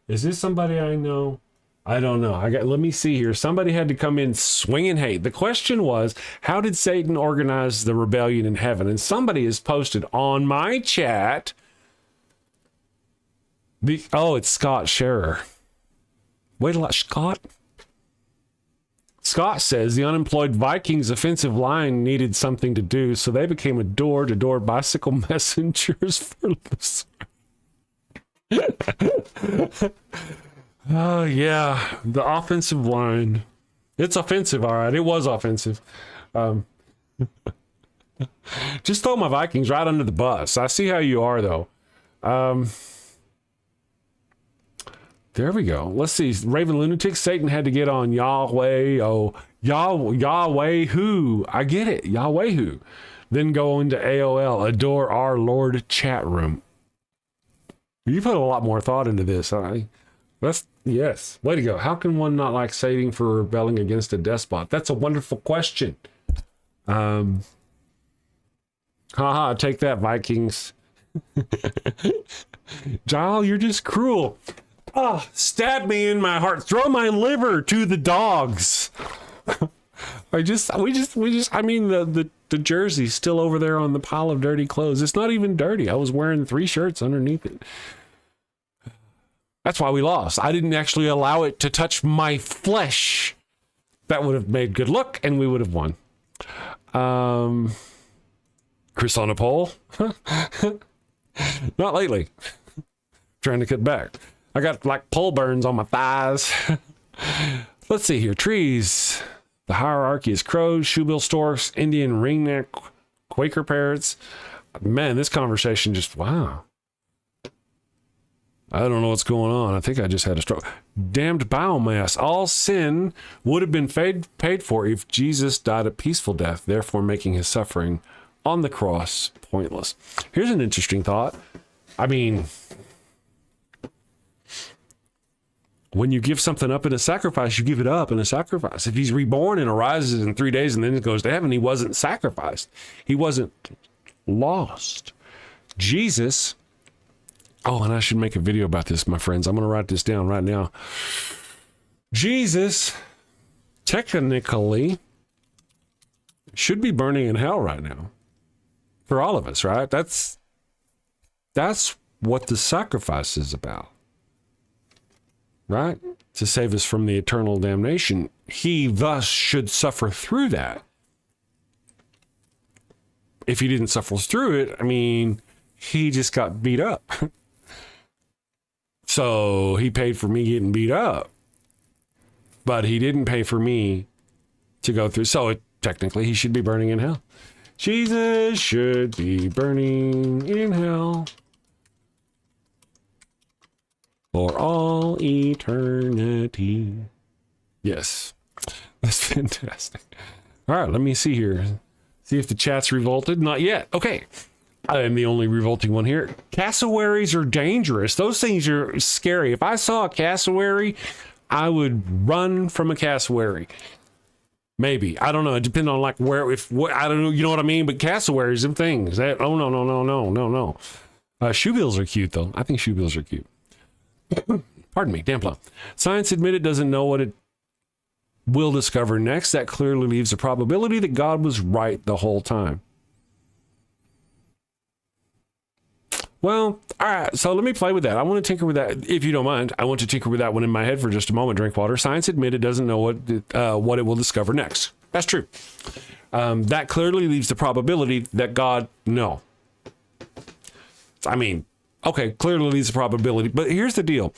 Is this somebody I know? I don't know. Let me see here. Somebody had to come in swinging hate. The question was, how did Satan organize the rebellion in heaven? And somebody has posted on my chat. It's Scott Scherer. Wait a lot, Scott. Scott says the unemployed Vikings offensive line needed something to do, so they became a door-to-door bicycle messengers for Oh, yeah. The offensive line. It's offensive, all right. It was offensive. Just throw my Vikings right under the bus. I see how you are, though. There we go. Let's see. Raven Lunatic, Satan had to get on Yahweh. Oh, Yahweh who? I get it. Yahweh who? Then go into AOL, adore our Lord chat room. You put a lot more thought into this. Yes. Way to go. How can one not like Satan for rebelling against a despot? That's a wonderful question. Haha, take that, Vikings. Giles, you're just cruel. Stab me in my heart. Throw my liver to the dogs. The jersey's still over there on the pile of dirty clothes. It's not even dirty. I was wearing 3 shirts underneath it. That's why we lost. I didn't actually allow it to touch my flesh. That would have made good look, and we would have won. Chris on a pole? Not lately. Trying to cut back. I got like pole burns on my thighs. Let's see here. Trees. The hierarchy is crows, shoebill storks, Indian ringneck, Quaker parrots. Man, this conversation just, wow. I don't know what's going on. I think I just had a stroke. Damned biomass. All sin would have been paid for if Jesus died a peaceful death, therefore making his suffering on the cross pointless. Here's an interesting thought. I mean, when you give something up in a sacrifice, you give it up in a sacrifice. If he's reborn and arises in 3 days and then goes to heaven, he wasn't sacrificed. He wasn't lost. Jesus, and I should make a video about this, my friends. I'm going to write this down right now. Jesus, technically, should be burning in hell right now. For all of us, right? That's what the sacrifice is about. Right? To save us from the eternal damnation. He thus should suffer through that. If he didn't suffer through it, I mean, he just got beat up. So he paid for me getting beat up. but he didn't pay for me to go through. So technically, he should be burning in hell. Jesus should be burning in hell for all eternity. Yes, that's fantastic. All right, let me see here. See if the chat's revolted. Not yet. Okay. I am the only revolting one here. Cassowaries are dangerous. Those things are scary. If I saw a cassowary, I would run from a cassowary. Maybe. I don't know. It depends on like where, I don't know. You know what I mean? But cassowaries and things. No. Shoebills are cute though. I think shoebills are cute. Pardon me. Damn plum. Science admitted doesn't know what it will discover next. That clearly leaves a probability that God was right the whole time. Well, all right, so let me play with that. I want to tinker with that, if you don't mind. I want to tinker with that one in my head for just a moment. Drink water. Science admitted doesn't know what it will discover next. That's true. That clearly leaves the probability that God, no. I mean, okay, clearly leaves the probability. But here's the deal.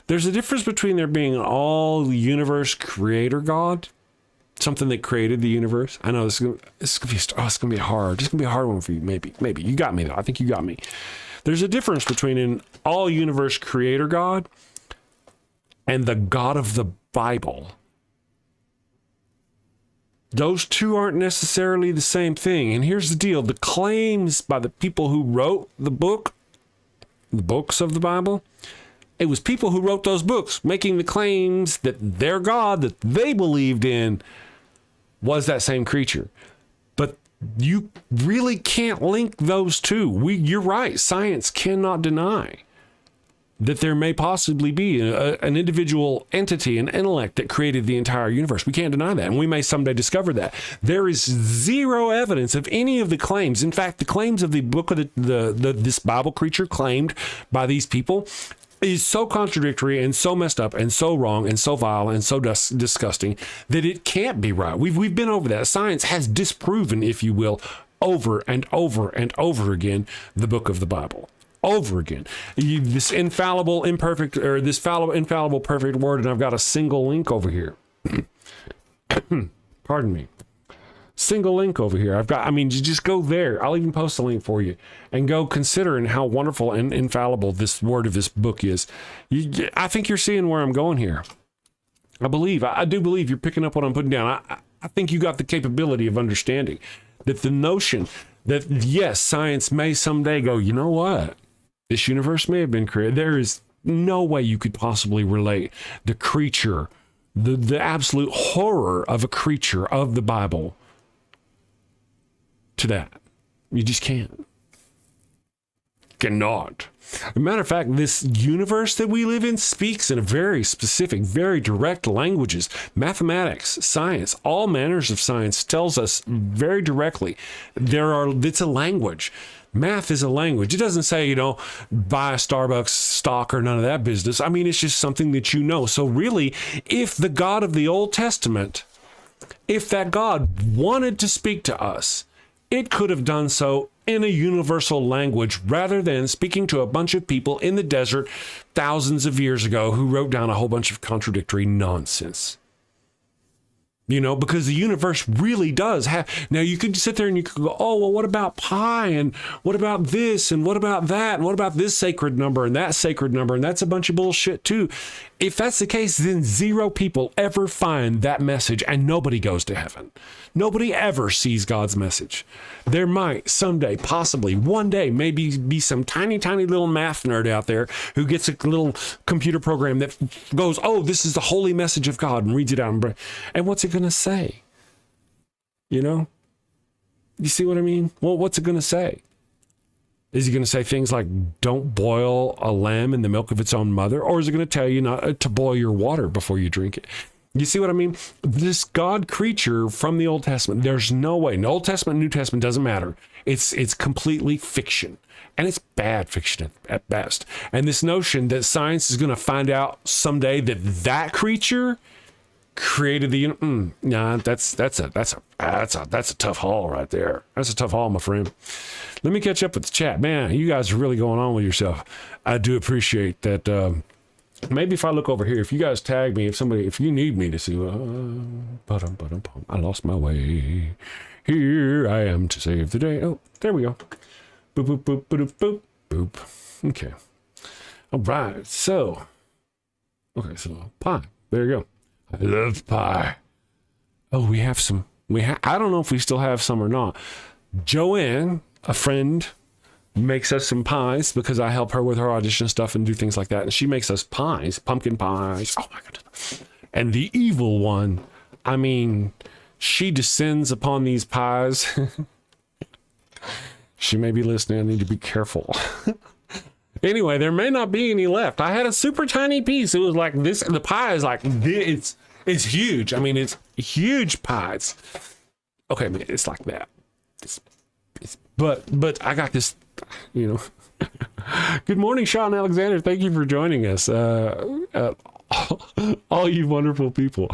There's a difference between there being an all-universe creator God, something that created the universe. I know it's gonna be hard. It's gonna be a hard one for you. Maybe you got me though. I think you got me. There's a difference between an all-universe creator God and the God of the Bible. Those two aren't necessarily the same thing. And here's the deal. The claims by the people who wrote the books of the Bible, it was people who wrote those books making the claims that their God that they believed in was that same creature. But you really can't link those two. You're right. Science cannot deny that there may possibly be an individual entity, an intellect that created the entire universe. We can't deny that, and we may someday discover that. There is zero evidence of any of the claims. In fact, the claims of the book of this Bible creature claimed by these people is so contradictory and so messed up and so wrong and so vile and so disgusting that it can't be right. We've been over that. Science has disproven, if you will, over and over and over again, the book of the Bible. Over again. This infallible, imperfect, or this fallible, infallible, perfect word, and I've got a single link over here. Pardon me. Single link over here. You just go there. I'll even post a link for you and go considering how wonderful and infallible this word of this book is. I think you're seeing where I'm going here. I do believe you're picking up what I'm putting down. I think you got the capability of understanding that the notion that, yes, science may someday go, you know what? This universe may have been created. There is no way you could possibly relate the creature, the absolute horror of a creature of the Bible to that. You just can't. Cannot. As a matter of fact, this universe that we live in speaks in a very specific, very direct languages. Mathematics, science, all manners of science tells us very directly it's a language. Math is a language. It doesn't say, buy a Starbucks stock or none of that business. I mean, it's just something that you know. So really, if the God of the Old Testament, if that God wanted to speak to us, it could have done so in a universal language rather than speaking to a bunch of people in the desert thousands of years ago who wrote down a whole bunch of contradictory nonsense. Because the universe really does have. Now, you could sit there and you could go, oh, well, what about pi? And what about this? And what about that? And what about this sacred number and that sacred number? And that's a bunch of bullshit, too. If that's the case, then zero people ever find that message and nobody goes to heaven. Nobody ever sees God's message. There might someday, possibly one day, maybe be some tiny, tiny little math nerd out there who gets a little computer program that goes, oh, this is the holy message of God, and reads it out. And what's it going to say? You see what I mean? Well, what's it going to say? Is he going to say things like, don't boil a lamb in the milk of its own mother? Or is it going to tell you not to boil your water before you drink it? You see what I mean? This God creature from the Old Testament, there's no way. No Old Testament, New Testament, doesn't matter. It's completely fiction. And it's bad fiction at best. And this notion that science is going to find out someday that creature created the that's a tough haul right there. That's a tough haul, my friend. Let me catch up with the chat. Man, you guys are really going on with yourself. I do appreciate that Maybe if I look over here, if you guys tag me, if you need me to see, I lost my way. Here I am to save the day. Oh, there we go. Boop, boop, boop, boop, boop, boop. Okay. All right. So, pie. There you go. I love pie. Oh, we have some. I don't know if we still have some or not. Joanne, a friend, makes us some pies because I help her with her audition stuff and do things like that. And she makes us pies, pumpkin pies. Oh my goodness. And the evil one, I mean, she descends upon these pies. She may be listening. I need to be careful. Anyway, there may not be any left. I had a super tiny piece. It was like this. The pie is like this. It's huge. I mean, it's huge pies. Okay, man, it's like that. But I got this, you know. Good morning, Sean Alexander. Thank you for joining us. All you wonderful people.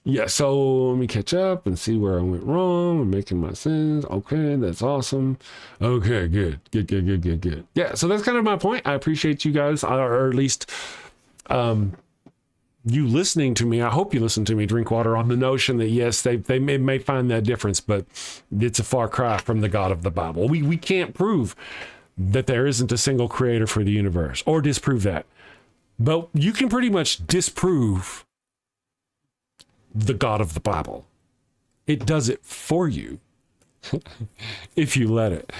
Yeah, so let me catch up and see where I went wrong. I'm making my sins. Okay, that's awesome. Okay, good. Yeah, so that's kind of my point. I appreciate you guys, or at least you listening to me. I hope you listen to me drink water on the notion that, yes, they may find that difference, but it's a far cry from the God of the Bible. We can't prove that there isn't a single creator for the universe or disprove that. But you can pretty much disprove the God of the Bible. It does it for you if you let it.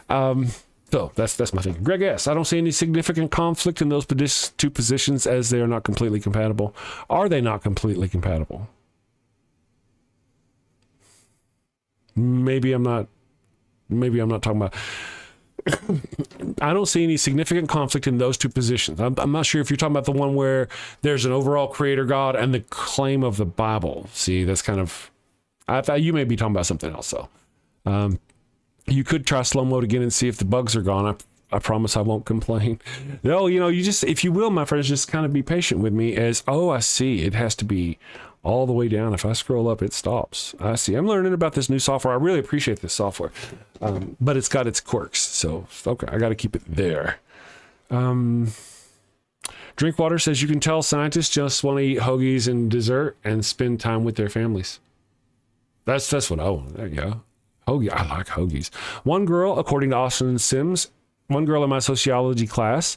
So that's my thing. Greg S., I don't see any significant conflict in those two positions as they are not completely compatible. Are they not completely compatible? Maybe I'm not talking about. I don't see any significant conflict in those two positions. I'm not sure if you're talking about the one where there's an overall creator God and the claim of the Bible. See, that's kind of, I thought you may be talking about something else, though. You could try slow mode again and see if the bugs are gone. I promise I won't complain. No, you just, if you will, my friends, just kind of be patient with me as, I see, it has to be all the way down. If I scroll up, it stops. I see. I'm learning about this new software. I really appreciate this software, but it's got its quirks. So, okay, I got to keep it there. Drinkwater says you can tell scientists just want to eat hoagies and dessert and spend time with their families. That's what I want. There you go. Hoagie. I like hoagies. One girl, according to Austin Sims, one girl in my sociology class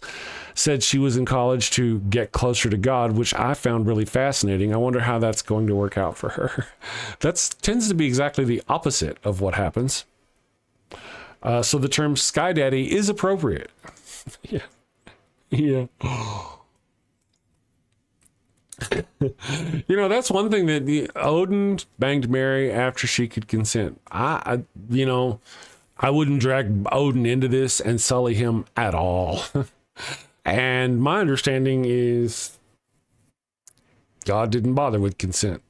said she was in college to get closer to God, which I found really fascinating. I wonder how that's going to work out for her. That tends to be exactly the opposite of what happens. So the term Sky Daddy is appropriate. Yeah. That's one thing that Odin banged Mary after she could consent. I wouldn't drag Odin into this and sully him at all. And my understanding is God didn't bother with consent.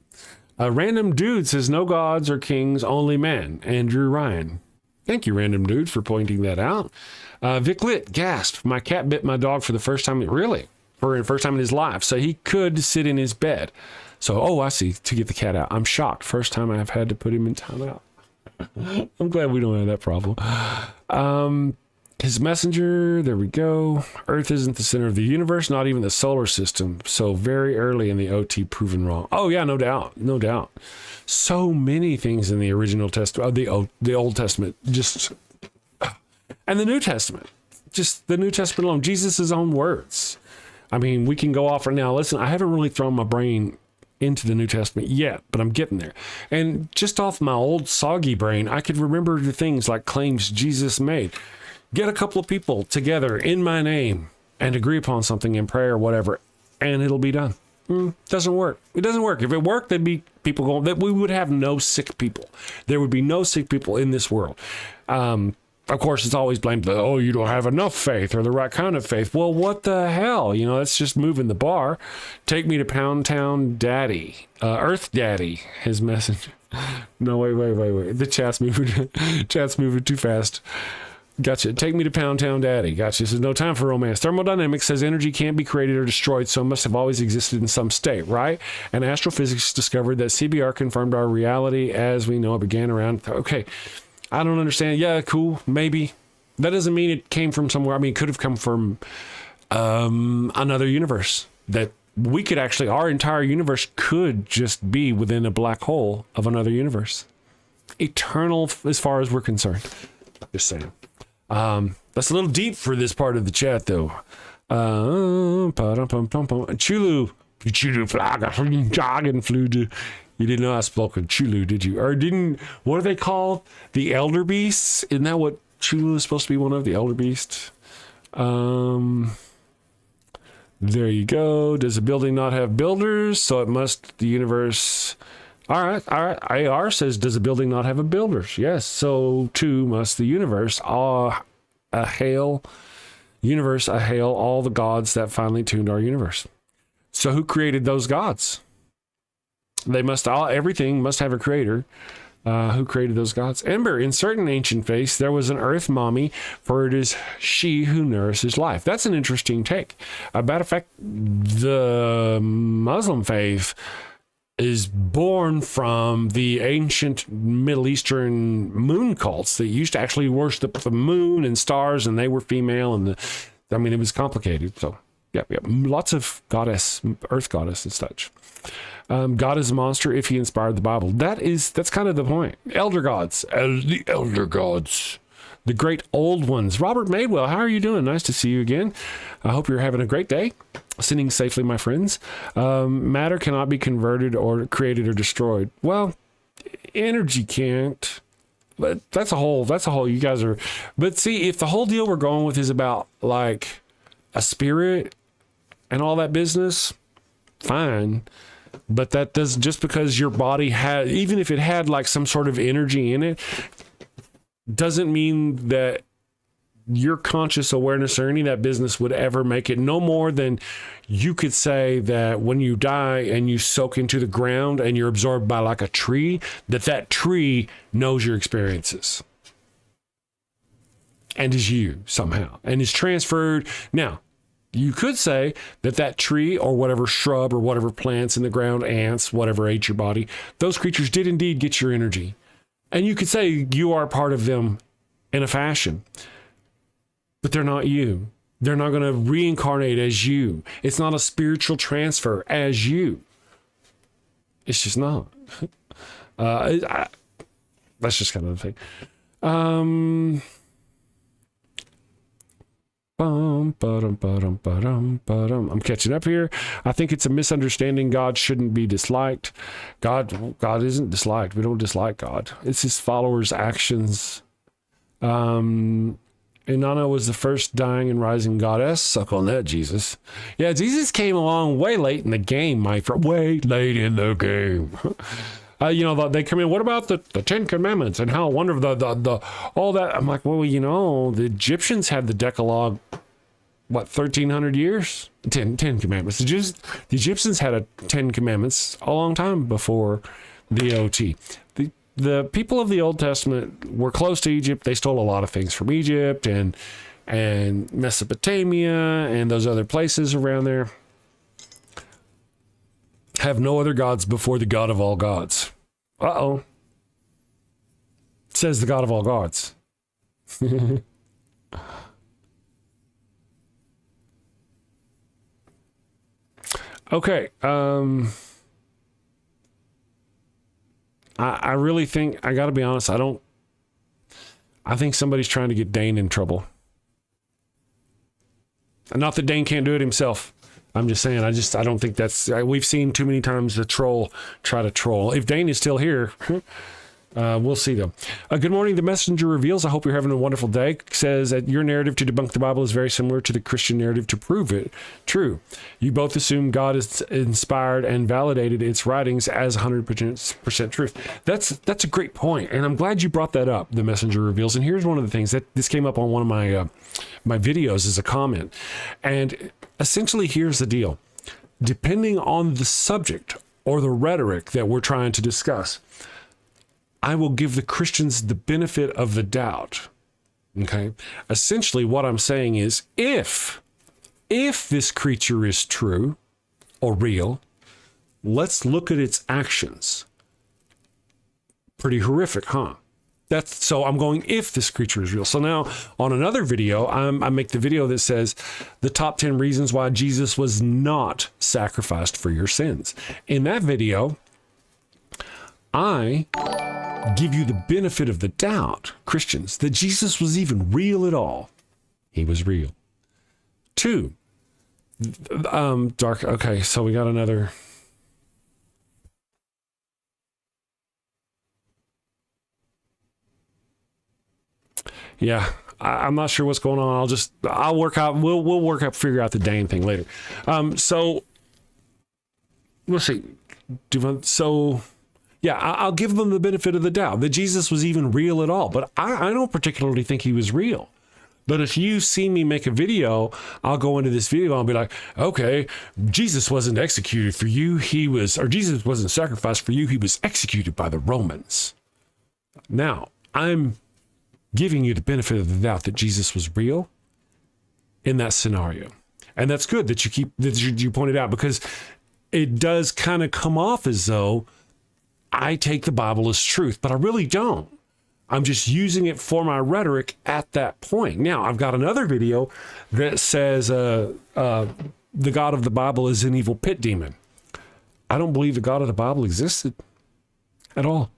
Random Dude says no gods or kings, only men. Andrew Ryan. Thank you, Random Dude, for pointing that out. Vic Lit, gasp. My cat bit my dog for the first time. Really? For the first time in his life. So he could sit in his bed. So, I see, to get the cat out. I'm shocked. First time I've had to put him in timeout. I'm glad we don't have that problem. His messenger, there we go. Earth isn't the center of the universe, not even the solar system. So very early in the OT proven wrong. Oh yeah, no doubt. So many things in the original Testament, the Old Testament, and the New Testament, just the New Testament alone, Jesus' own words. I mean, we can go off right now. Listen, I haven't really thrown my brain into the New Testament yet, but I'm getting there. And just off my old soggy brain, I could remember the things like claims Jesus made. Get a couple of people together in my name and agree upon something in prayer or whatever, and it'll be done. Doesn't work. It doesn't work. If it worked, there'd be people going, that we would have no sick people. There would be no sick people in this world. Of course, it's always blamed, you don't have enough faith or the right kind of faith. Well, what the hell? That's just moving the bar. Take me to Pound Town Daddy. Earth Daddy, his message. No, wait. The chat's moving too fast. Gotcha. Take me to Pound Town Daddy. Gotcha. This is no time for romance. Thermodynamics says energy can't be created or destroyed, so it must have always existed in some state, right? And astrophysics discovered that CBR confirmed our reality as we know it began around. Okay. I don't understand. Yeah, cool. Maybe. That doesn't mean it came from somewhere. I mean, it could have come from another universe that we could actually, our entire universe could just be within a black hole of another universe. Eternal as far as we're concerned. Just saying. That's a little deep for this part of the chat, though. Chulu Flaga. You didn't know I spoke in Chulu, did you? Or didn't, what are they called? The elder beasts? Isn't that what Chulu is supposed to be, one of the elder beasts? There you go. Does a building not have builders? So it must, the universe. All right. AR says, does a building not have a builders? Yes. So too must the universe. Hail all the gods that finely tuned our universe. So who created those gods? They must everything must have a creator. Who created those gods? Ember, in certain ancient faiths, there was an earth mommy, for it is she who nourishes life. That's an interesting take. Matter of fact, the Muslim faith is born from the ancient Middle Eastern moon cults that used to actually worship the moon and stars, and they were female, and it was complicated. So, yeah, lots of earth goddess and such. God is a monster if he inspired the Bible. That's kind of the point. Elder gods, the elder gods, the great old ones. Robert Madewell, how are you doing? Nice to see you again. I hope you're having a great day. Sending safely, my friends. Matter cannot be converted or created or destroyed. Well, energy can't. But that's a whole. You guys are. But see, if the whole deal we're going with is about like a spirit and all that business, fine. But that does, just because your body had, even if it had like some sort of energy in it, doesn't mean that your conscious awareness or any of that business would ever make it. No more than you could say that when you die and you soak into the ground and you're absorbed by like a tree, that tree knows your experiences and is you somehow and is transferred. Now, you could say that tree or whatever shrub or whatever plants in the ground, ants, whatever ate your body, those creatures did indeed get your energy. And you could say you are part of them in a fashion, but they're not you. They're not going to reincarnate as you. It's not a spiritual transfer as you. It's just not. That's just kind of the thing. I'm catching up here. I think it's a misunderstanding. God shouldn't be disliked. God isn't disliked. We don't dislike God. It's his followers' actions. Inanna was the first dying and rising goddess. Suck on that, Jesus. Yeah, Jesus came along way late in the game, my friend. Way late in the game. They come in, what about the Ten Commandments and how wonderful the all that? I'm like, well, the Egyptians had the Decalogue, 1,300 years? 10 Commandments. The Egyptians had a 10 Commandments a long time before the OT. The people of the Old Testament were close to Egypt. They stole a lot of things from Egypt and Mesopotamia and those other places around there. Have no other gods before the God of all gods. Uh-oh. Says the God of all gods. Okay. I really think, I got to be honest, I think somebody's trying to get Dane in trouble. Not that Dane can't do it himself. I'm just saying, I don't think we've seen too many times the troll try to troll. If Dane is still here, we'll see though. Good morning. The Messenger reveals, I hope you're having a wonderful day. Says that your narrative to debunk the Bible is very similar to the Christian narrative to prove it true. You both assume God has inspired and validated its writings as 100% truth. That's a great point, and I'm glad you brought that up. The Messenger reveals, and here's one of the things that this came up on one of my videos as a comment, and essentially here's the deal. Depending on the subject or the rhetoric that we're trying to discuss, I will give the Christians the benefit of the doubt. Okay? Essentially, what I'm saying is, if this creature is true or real, let's look at its actions. Pretty horrific, huh? So I'm going, if this creature is real. So now on another video, I make the video that says the top 10 reasons why Jesus was not sacrificed for your sins. In that video, I give you the benefit of the doubt, Christians, that Jesus was even real at all. He was real. 2, dark. Okay, so we got another. Yeah, I'm not sure what's going on. I'll work out. We'll work out, figure out the dang thing later. So let's see. Yeah, I'll give them the benefit of the doubt that Jesus was even real at all. But I don't particularly think he was real. But if you see me make a video, I'll go into this video and I'll be like, okay, Jesus wasn't executed for you. Or Jesus wasn't sacrificed for you. He was executed by the Romans. Now, I'm giving you the benefit of the doubt that Jesus was real in that scenario. And that's good that you pointed out, because it does kind of come off as though I take the Bible as truth, but I really don't. I'm just using it for my rhetoric at that point. Now, I've got another video that says the God of the Bible is an evil pit demon. I don't believe the God of the Bible existed at all.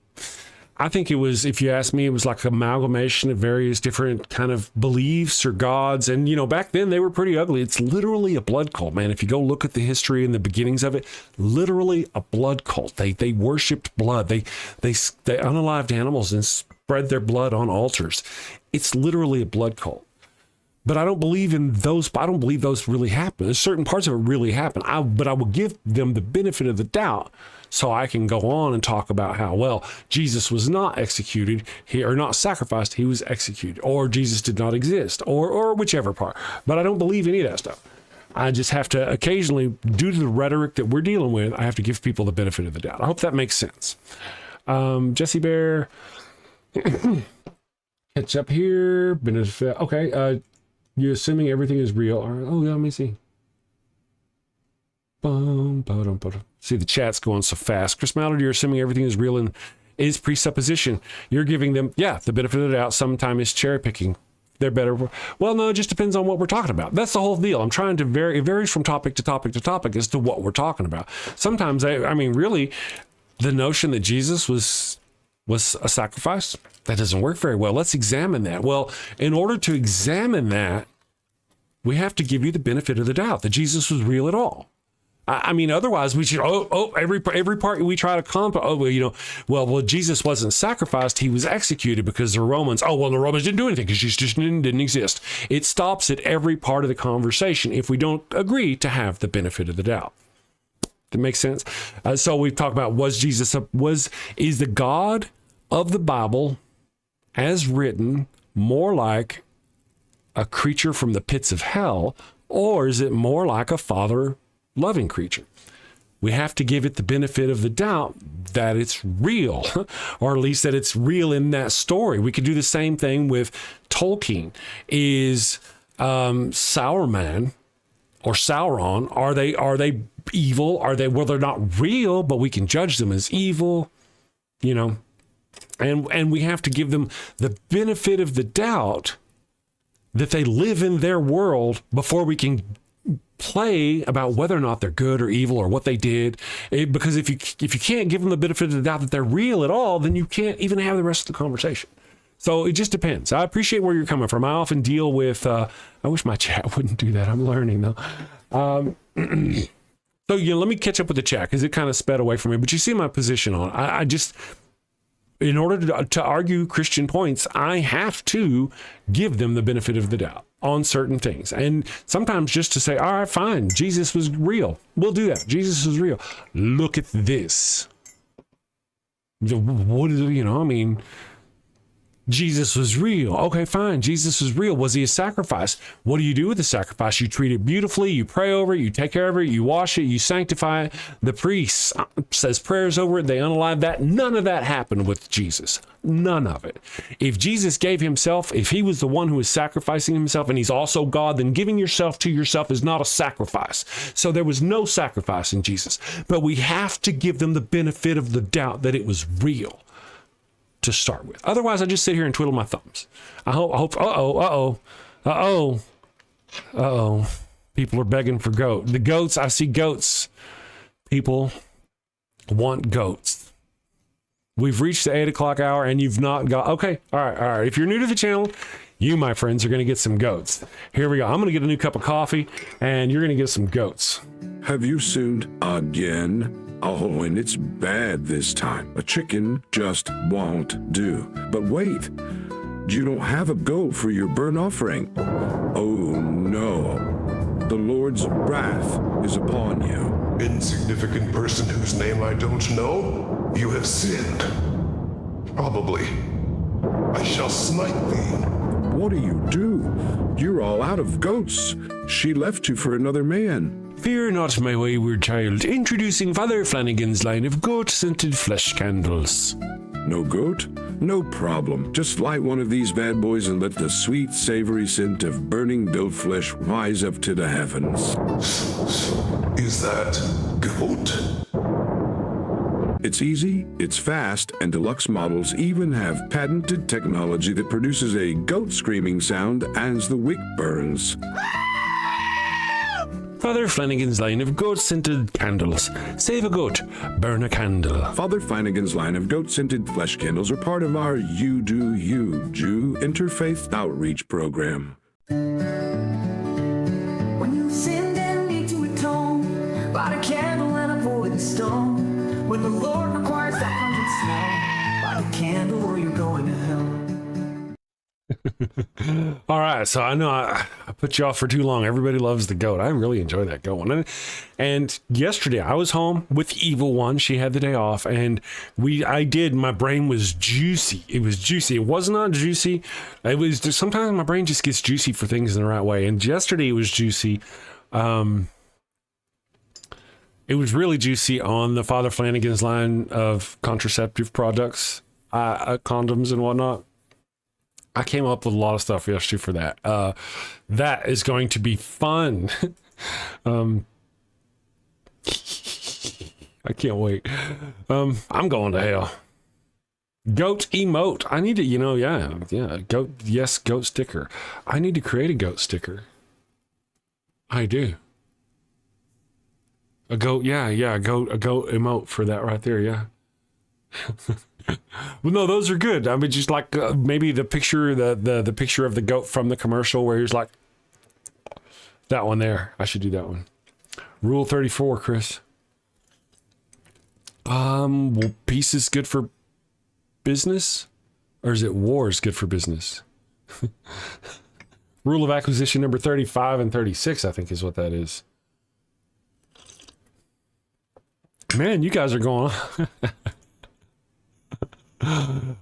I think it was, if you ask me, it was like an amalgamation of various different kind of beliefs or gods. And, back then they were pretty ugly. It's literally a blood cult, man. If you go look at the history and the beginnings of it, literally a blood cult. They worshipped blood. They unalived animals and spread their blood on altars. It's literally a blood cult. But I don't believe in those. I don't believe those really happen. There's certain parts of it really happen. But I will give them the benefit of the doubt, so I can go on and talk about how, well, Jesus was not executed, or not sacrificed, he was executed, or Jesus did not exist, or whichever part. But I don't believe any of that stuff. I just have to occasionally, due to the rhetoric that we're dealing with, I have to give people the benefit of the doubt. I hope that makes sense. Jesse Bear, catch up here. Okay, you're assuming everything is real. Oh, yeah, let me see. See, the chat's going so fast. Chris Mallard, you're assuming everything is real and is presupposition. You're giving them, the benefit of the doubt. Sometimes it's cherry picking. They're better. Well, no, it just depends on what we're talking about. That's the whole deal. I'm trying to vary. It varies from topic to topic to topic as to what we're talking about. Sometimes, really, the notion that Jesus was a sacrifice, that doesn't work very well. Let's examine that. Well, in order to examine that, we have to give you the benefit of the doubt that Jesus was real at all. Otherwise we should, every part we try to well, Jesus wasn't sacrificed, he was executed because the Romans, the Romans didn't do anything because Jesus just didn't exist. It stops at every part of the conversation if we don't agree to have the benefit of the doubt. That makes sense? So we've talked about, is the God of the Bible as written more like a creature from the pits of hell, or is it more like a father loving creature? We have to give it the benefit of the doubt that it's real, or at least that it's real in that story. We could do the same thing with Tolkien. Is Sauron or Sauron, are they evil? They're not real, but we can judge them as evil, and we have to give them the benefit of the doubt that they live in their world before we can play about whether or not they're good or evil or what they did. Because if you can't give them the benefit of the doubt that they're real at all, then you can't even have the rest of the conversation. So it just depends. I appreciate where you're coming from. I often deal with, I wish my chat wouldn't do that. I'm learning though. So let me catch up with the chat because it kind of sped away from me, but you see my position on it. I just, in order to argue Christian points, I have to give them the benefit of the doubt on certain things. And sometimes just to say, all right, fine, Jesus was real. We'll do that. Jesus was real. Look at this. What is it? Jesus was real. Okay, fine. Jesus was real. Was he a sacrifice? What do you do with the sacrifice? You treat it beautifully. You pray over it. You take care of it. You wash it. You sanctify it. The priest says prayers over it. They unalive that. None of that happened with Jesus. None of it. If Jesus gave himself, if he was the one who was sacrificing himself and he's also God, then giving yourself to yourself is not a sacrifice. So there was no sacrifice in Jesus. But we have to give them the benefit of the doubt that it was real. to start with. Otherwise, I just sit here and twiddle my thumbs. I hope, people are begging for goat. The goats, I see goats. People want goats. We've reached the 8 o'clock hour and you've not got, okay, all right. If you're new to the channel, you, my friends, are going to get some goats. Here we go. I'm going to get a new cup of coffee and you're going to get some goats. Have you sinned again? Oh, and it's bad this time. A chicken just won't do. But wait, you don't have a goat for your burnt offering. Oh, no. The Lord's wrath is upon you. Insignificant person whose name I don't know, you have sinned. Probably. I shall smite thee. What do you do? You're all out of goats. She left you for another man. Fear not, my wayward child. Introducing Father Flanagan's line of goat-scented flesh candles. No goat? No problem. Just light one of these bad boys and let the sweet, savory scent of burning built flesh rise up to the heavens. Is that goat? It's easy, it's fast, and deluxe models even have patented technology that produces a goat screaming sound as the wick burns. Father Flanagan's line of goat-scented candles. Save a goat, burn a candle. Father Flanagan's line of goat-scented flesh candles are part of our You Do You Jew interfaith outreach program. When you sinned and need to atone, light a candle and avoid the stone. When the Lord requires that pungent smell, light a candle or you're going to hell. All right, so I know I put you off for too long. Everybody loves the goat. I really enjoy that goat one. And yesterday I was home with Evil One. She had the day off, and my brain was juicy. It was juicy. It was not juicy. It was just, sometimes my brain just gets juicy for things in the right way. And yesterday it was juicy. It was really juicy on the Father Flanagan's line of contraceptive products, condoms and whatnot. I came up with a lot of stuff yesterday for that. That is going to be fun. I can't wait. I'm going to hell. Goat emote. I need to, yeah. Goat, yes, goat sticker. I need to create a goat sticker. I do. A goat, a goat emote for that right there, yeah. Well, no, those are good. I mean, just like maybe the picture, the picture of the goat from the commercial where he's like, that one there. I should do that one. Rule 34, Chris. Well, peace is good for business, or is it war is good for business? Rule of acquisition number 35 and 36, I think is what that is. Man, you guys are going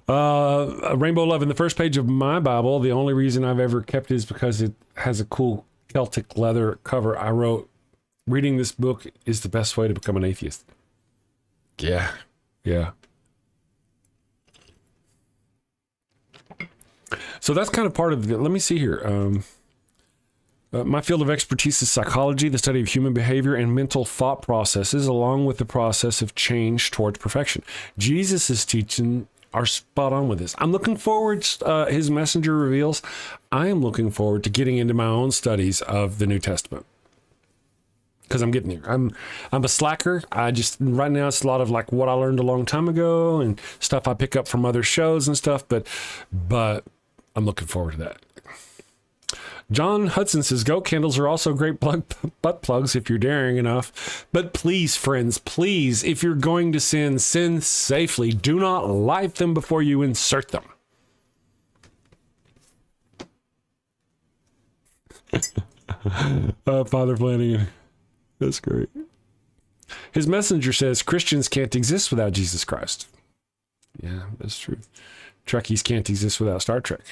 on. Rainbow Love in the first page of my Bible. The only reason I've ever kept it is because it has a cool Celtic leather cover. I wrote, reading this book is the best way to become an atheist. Yeah. So that's kind of part of let me see here. My field of expertise is psychology, the study of human behavior and mental thought processes, along with the process of change towards perfection. Jesus' teaching are spot on with this. I'm looking forward, his messenger reveals, I am looking forward to getting into my own studies of the New Testament. Because I'm getting there. I'm a slacker. Right now it's a lot of like what I learned a long time ago and stuff I pick up from other shows and stuff, but I'm looking forward to that. John Hudson says, goat candles are also great butt plugs if you're daring enough. But please, friends, please, if you're going to sin safely. Do not light them before you insert them. Father Flanagan. That's great. His messenger says, Christians can't exist without Jesus Christ. Yeah, that's true. Trekkies can't exist without Star Trek.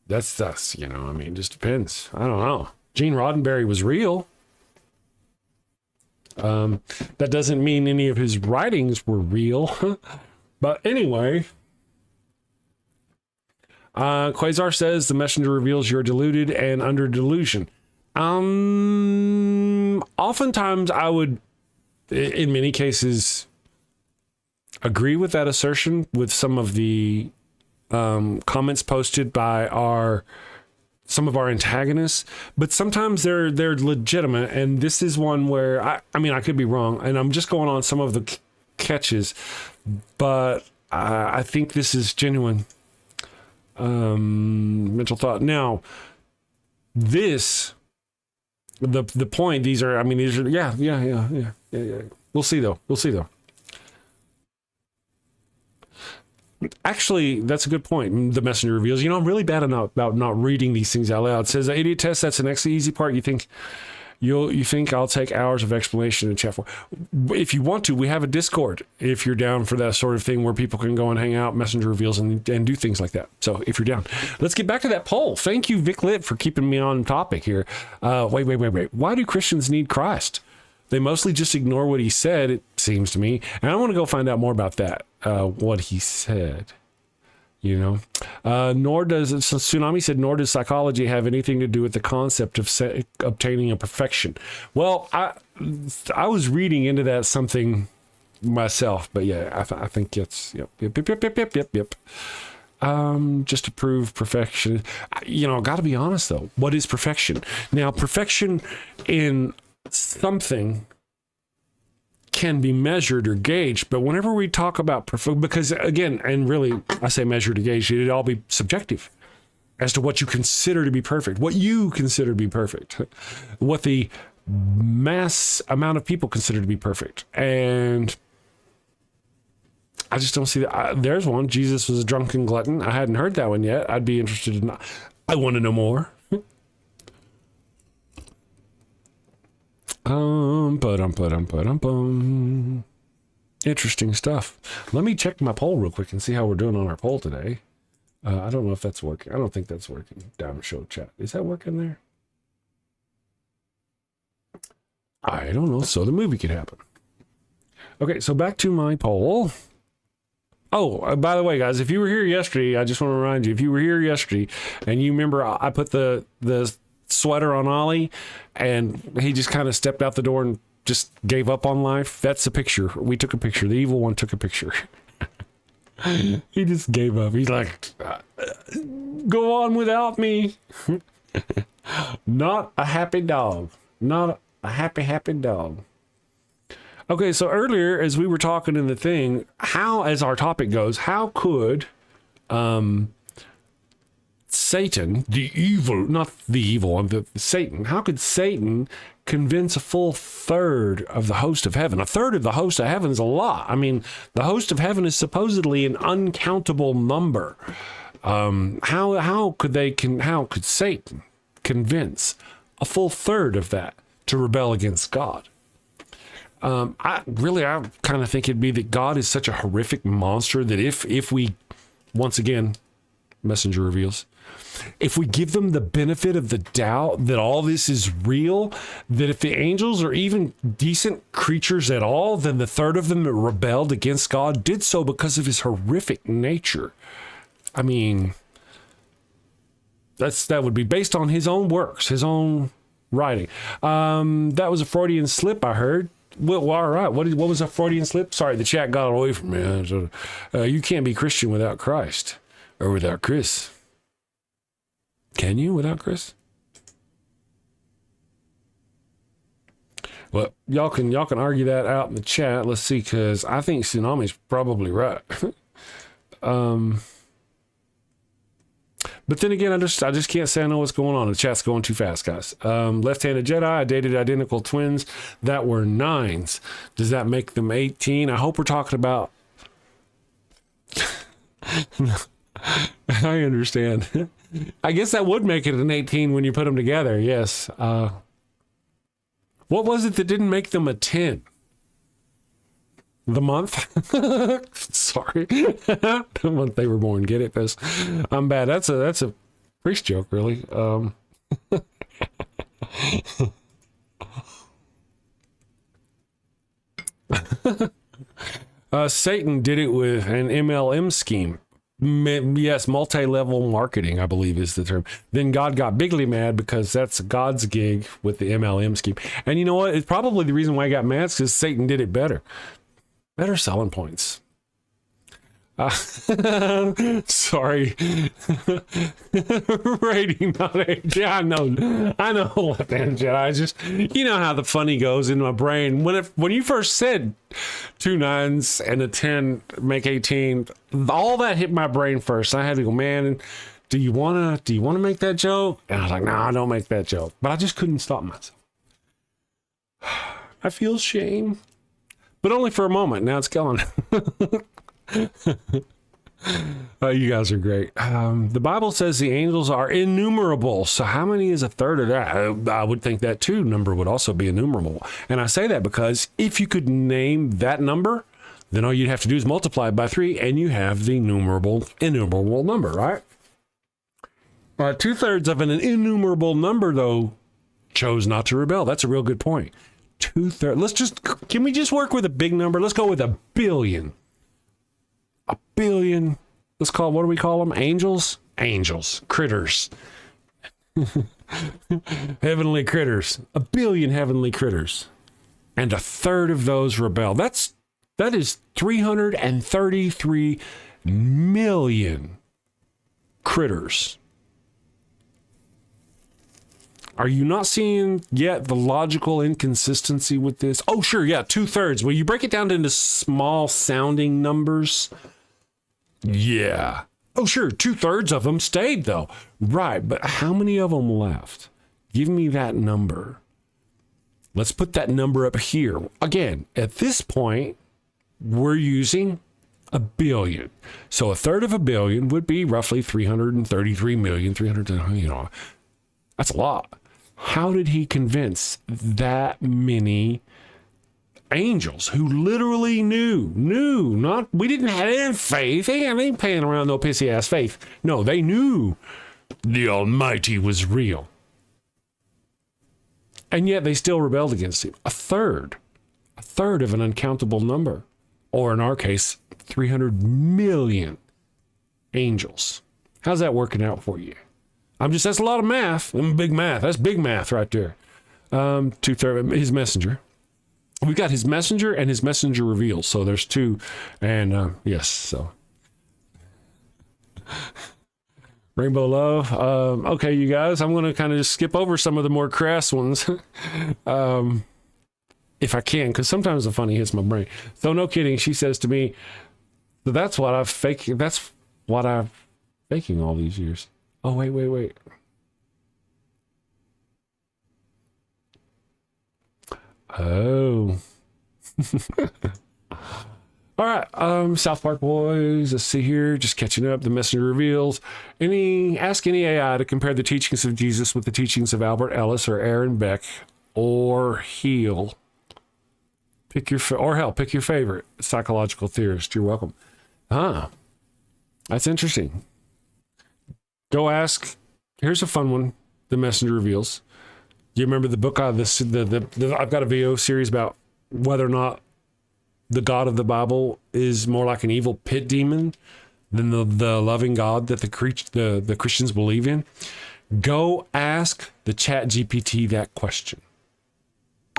That's us, I mean, it just depends. I don't know. Gene Roddenberry was real. That doesn't mean any of his writings were real. But anyway, Quasar says the messenger reveals you're deluded and under delusion. Oftentimes I would, in many cases, agree with that assertion with some of the comments posted by some of our antagonists, but sometimes they're legitimate. And this is one where I mean, I could be wrong, and I'm just going on some of the catches, but I think this is genuine mental thought. Now, the point, these are, yeah. We'll see though. Actually, that's a good point. The messenger reveals, I'm really bad about not reading these things out loud. It says, the idiot test, that's the next easy part. You think I'll take hours of explanation in chat for? If you want to, we have a Discord if you're down for that sort of thing where people can go and hang out, messenger reveals, and do things like that. So if you're down, let's get back to that poll. Thank you, Vic Lit, for keeping me on topic here. Wait. Why do Christians need Christ? They mostly just ignore what he said, it seems to me. And I want to go find out more about that, what he said. Nor does Tsunami said, nor does psychology have anything to do with the concept of obtaining a perfection. Well, I was reading into that something myself, but yeah, I think it's yep. Just to prove perfection. Got to be honest though. What is perfection? Now, perfection in something can be measured or gauged, but whenever we talk about because again, and really I say measured or gauged, it'd all be subjective as to what you consider to be perfect, what the mass amount of people consider to be perfect. And I just don't see that. There's one. Jesus was a drunken glutton. I hadn't heard that one yet. I'd be interested in. I want to know more. Interesting stuff. Let me check my poll real quick and see how we're doing on our poll today. I don't know if that's working. I don't think that's working. Down show chat. Is that working there? I don't know. So the movie could happen. Okay, so back to my poll. Oh, by the way, guys, if you were here yesterday, I just want to remind you, if you were here yesterday and you remember I put the sweater on Ollie and he just kind of stepped out the door and just gave up on life. That's a picture. We took a picture. The evil one took a picture. He just gave up. He's like, go on without me. Not a happy dog. Not a happy dog. Okay, so earlier as we were talking in the thing, as our topic goes, how could Satan, the evil, not the evil one, Satan, how could Satan convince a full third of the host of heaven? A third of the host of heaven is a lot. I mean, the host of heaven is supposedly an uncountable number. How could Satan convince a full third of that to rebel against God? I kind of think it'd be that God is such a horrific monster that if we, once again, messenger reveals, if we give them the benefit of the doubt that all this is real, that if the angels are even decent creatures at all, then the third of them that rebelled against God did so because of his horrific nature. I mean, that would be based on his own works, his own writing. That was a Freudian slip, I heard. Well, all right. What was a Freudian slip? Sorry, the chat got away from me. You can't be Christian without Christ or without Chris. Can you without Chris? Well, y'all can argue that out in the chat. Let's see, because I think Tsunami's probably right. But then again, I just can't say I know what's going on. The chat's going too fast, guys. Left-handed Jedi, I dated identical twins that were 9s. Does that make them 18? I hope we're talking about... I understand. I guess that would make it an 18 when you put them together, yes. What was it that didn't make them a 10? The month? Sorry. The month they were born. Get it? Because I'm bad. That's a priest joke, really. Satan did it with an MLM scheme. Yes, multi-level marketing, I believe is the term. Then God got bigly mad because that's God's gig with the MLM scheme. And you know what? It's probably the reason why he got mad is because Satan did it better. Better selling points. Sorry. Rating not age. Yeah, I know left-hand Jedi. Just, you know how the funny goes in my brain. When you first said 2 9s and a 10 make 18, all that hit my brain first. I had to go, man, do you wanna make that joke? And I was like, no, don't make that joke. But I just couldn't stop myself. I feel shame. But only for a moment. Now it's gone. You guys are great. The Bible says the angels are innumerable. So how many is a third of that? I would think that too number would also be innumerable. And I say that because if you could name that number, then all you'd have to do is multiply it by 3 and you have the innumerable number, right? 2/3 of an innumerable number, though, chose not to rebel. That's a real good point. 2/3. Can we just work with a big number? Let's go with 1 billion. 1 billion. What do we call them? Angels? Angels. Critters. Heavenly critters. 1 billion heavenly critters. And 1/3 of those rebel. That is 333 million critters. Are you not seeing yet the logical inconsistency with this? Oh, sure, yeah, 2/3. Well, you break it down into small sounding numbers. Yeah. Oh, sure, 2/3 of them stayed, though. Right, but how many of them left? Give me that number. Let's put that number up here. Again, at this point, we're using 1 billion. So 1/3 of 1 billion would be roughly 333 million, that's a lot. How did he convince that many angels who literally knew, we didn't have any faith. They ain't paying around no pissy ass faith. No, they knew the Almighty was real. And yet they still rebelled against him. 1/3 of an uncountable number, or in our case, 300 million angels. How's that working out for you? That's a lot of math. Big math. That's big math right there. 2/3, his messenger. We've got his messenger and his messenger reveals. So there's 2. And yes, so. Rainbow Love. Okay, you guys, I'm going to kind of just skip over some of the more crass ones. If I can, because sometimes the funny hits my brain. So no kidding. She says to me, so that's what I've faking all these years. Oh, wait. Oh. All right. South Park boys. Let's see here. Just catching up. The messenger reveals. Ask any AI to compare the teachings of Jesus with the teachings of Albert Ellis or Aaron Beck or Heel. Pick your favorite psychological theorist. You're welcome. That's interesting. Go ask. Here's a fun one. The messenger reveals. Do you remember the book? I've got a video series about whether or not the God of the Bible is more like an evil pit demon than the loving God that the Christians believe in. Go ask the Chat GPT that question.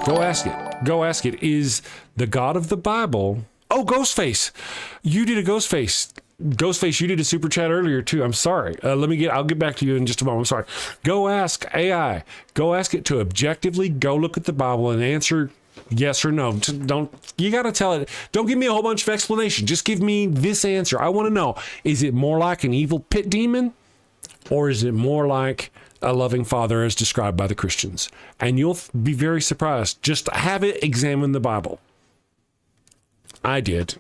Go ask it. Is the God of the Bible? Oh, Ghostface. You did a Ghostface. Ghostface, you did a super chat earlier too. I'm sorry. I'll get back to you in just a moment. I'm sorry. Go ask AI. Go ask it to objectively go look at the Bible and answer yes or no. You got to tell it. Don't give me a whole bunch of explanation. Just give me this answer. I want to know, is it more like an evil pit demon or is it more like a loving father as described by the Christians? And you'll be very surprised. Just have it examine the Bible. I did.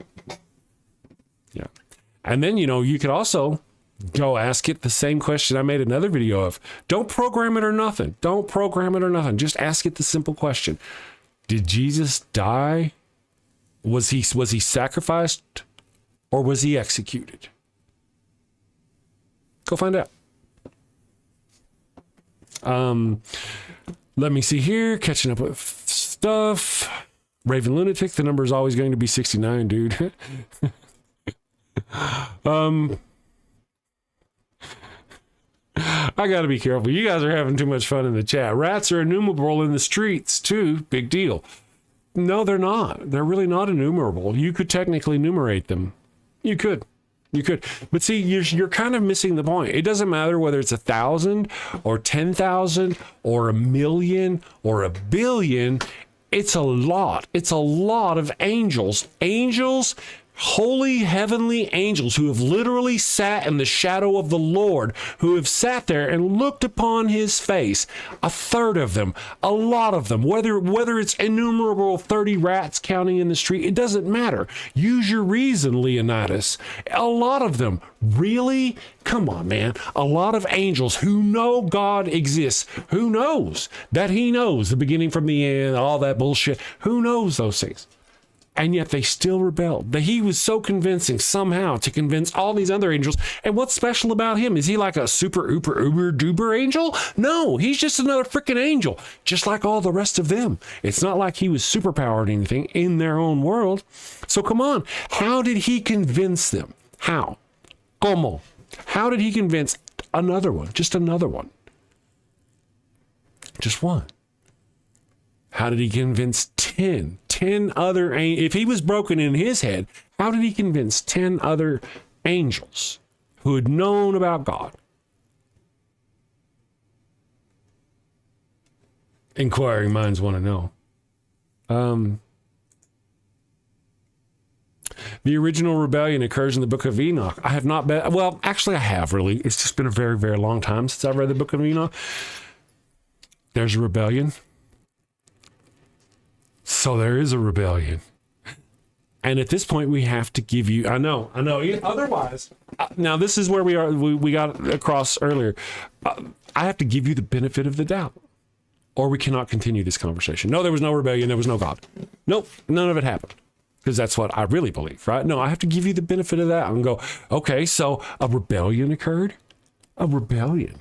Yeah. And then, you could also go ask it the same question I made another video of. Don't program it or nothing. Just ask it the simple question. Did Jesus die? Was he sacrificed or was he executed? Go find out. Let me see here. Catching up with stuff. Raven Lunatic. The number is always going to be 69, dude. I gotta be careful. You guys are having too much fun in the chat. Rats are innumerable in the streets too. Big deal. No, they're not. They're really not innumerable. You could technically enumerate them. You could. You could, but see, you're kind of missing the point. It doesn't matter whether it's 1,000 or 10,000 or 1,000,000 or 1,000,000,000. It's a lot. It's a lot of angels. Angels, holy heavenly angels who have literally sat in the shadow of the Lord, who have sat there and looked upon his face. A third of them, a lot of them, whether it's innumerable 30 rats counting in the street, it doesn't matter. Use your reason, Leonidas. A lot of them. Really? Come on, man. A lot of angels who know God exists. Who knows that he knows the beginning from the end, all that bullshit. Who knows those things? And yet they still rebelled. That he was so convincing somehow to convince all these other angels. And what's special about him? Is he like a super, uber duper angel? No, he's just another freaking angel, just like all the rest of them. It's not like he was superpowered or anything in their own world. So come on, how did he convince them? How? Como? How did he convince another one? Just another one. Just one. How did he convince 10 other, if he was broken in his head, how did he convince 10 other angels who had known about God? Inquiring minds want to know. The original rebellion occurs in the book of Enoch. I have not been, well, actually I have really. It's just been a very, very long time since I've read the book of Enoch. There's a rebellion. So there is a rebellion. And at this point, we have to give you, I know. Otherwise, now this is where we are, we got across earlier. I have to give you the benefit of the doubt, or we cannot continue this conversation. No, there was no rebellion. There was no God. Nope, none of it happened. Because that's what I really believe, right? No, I have to give you the benefit of that and go, okay, so a rebellion occurred? A rebellion.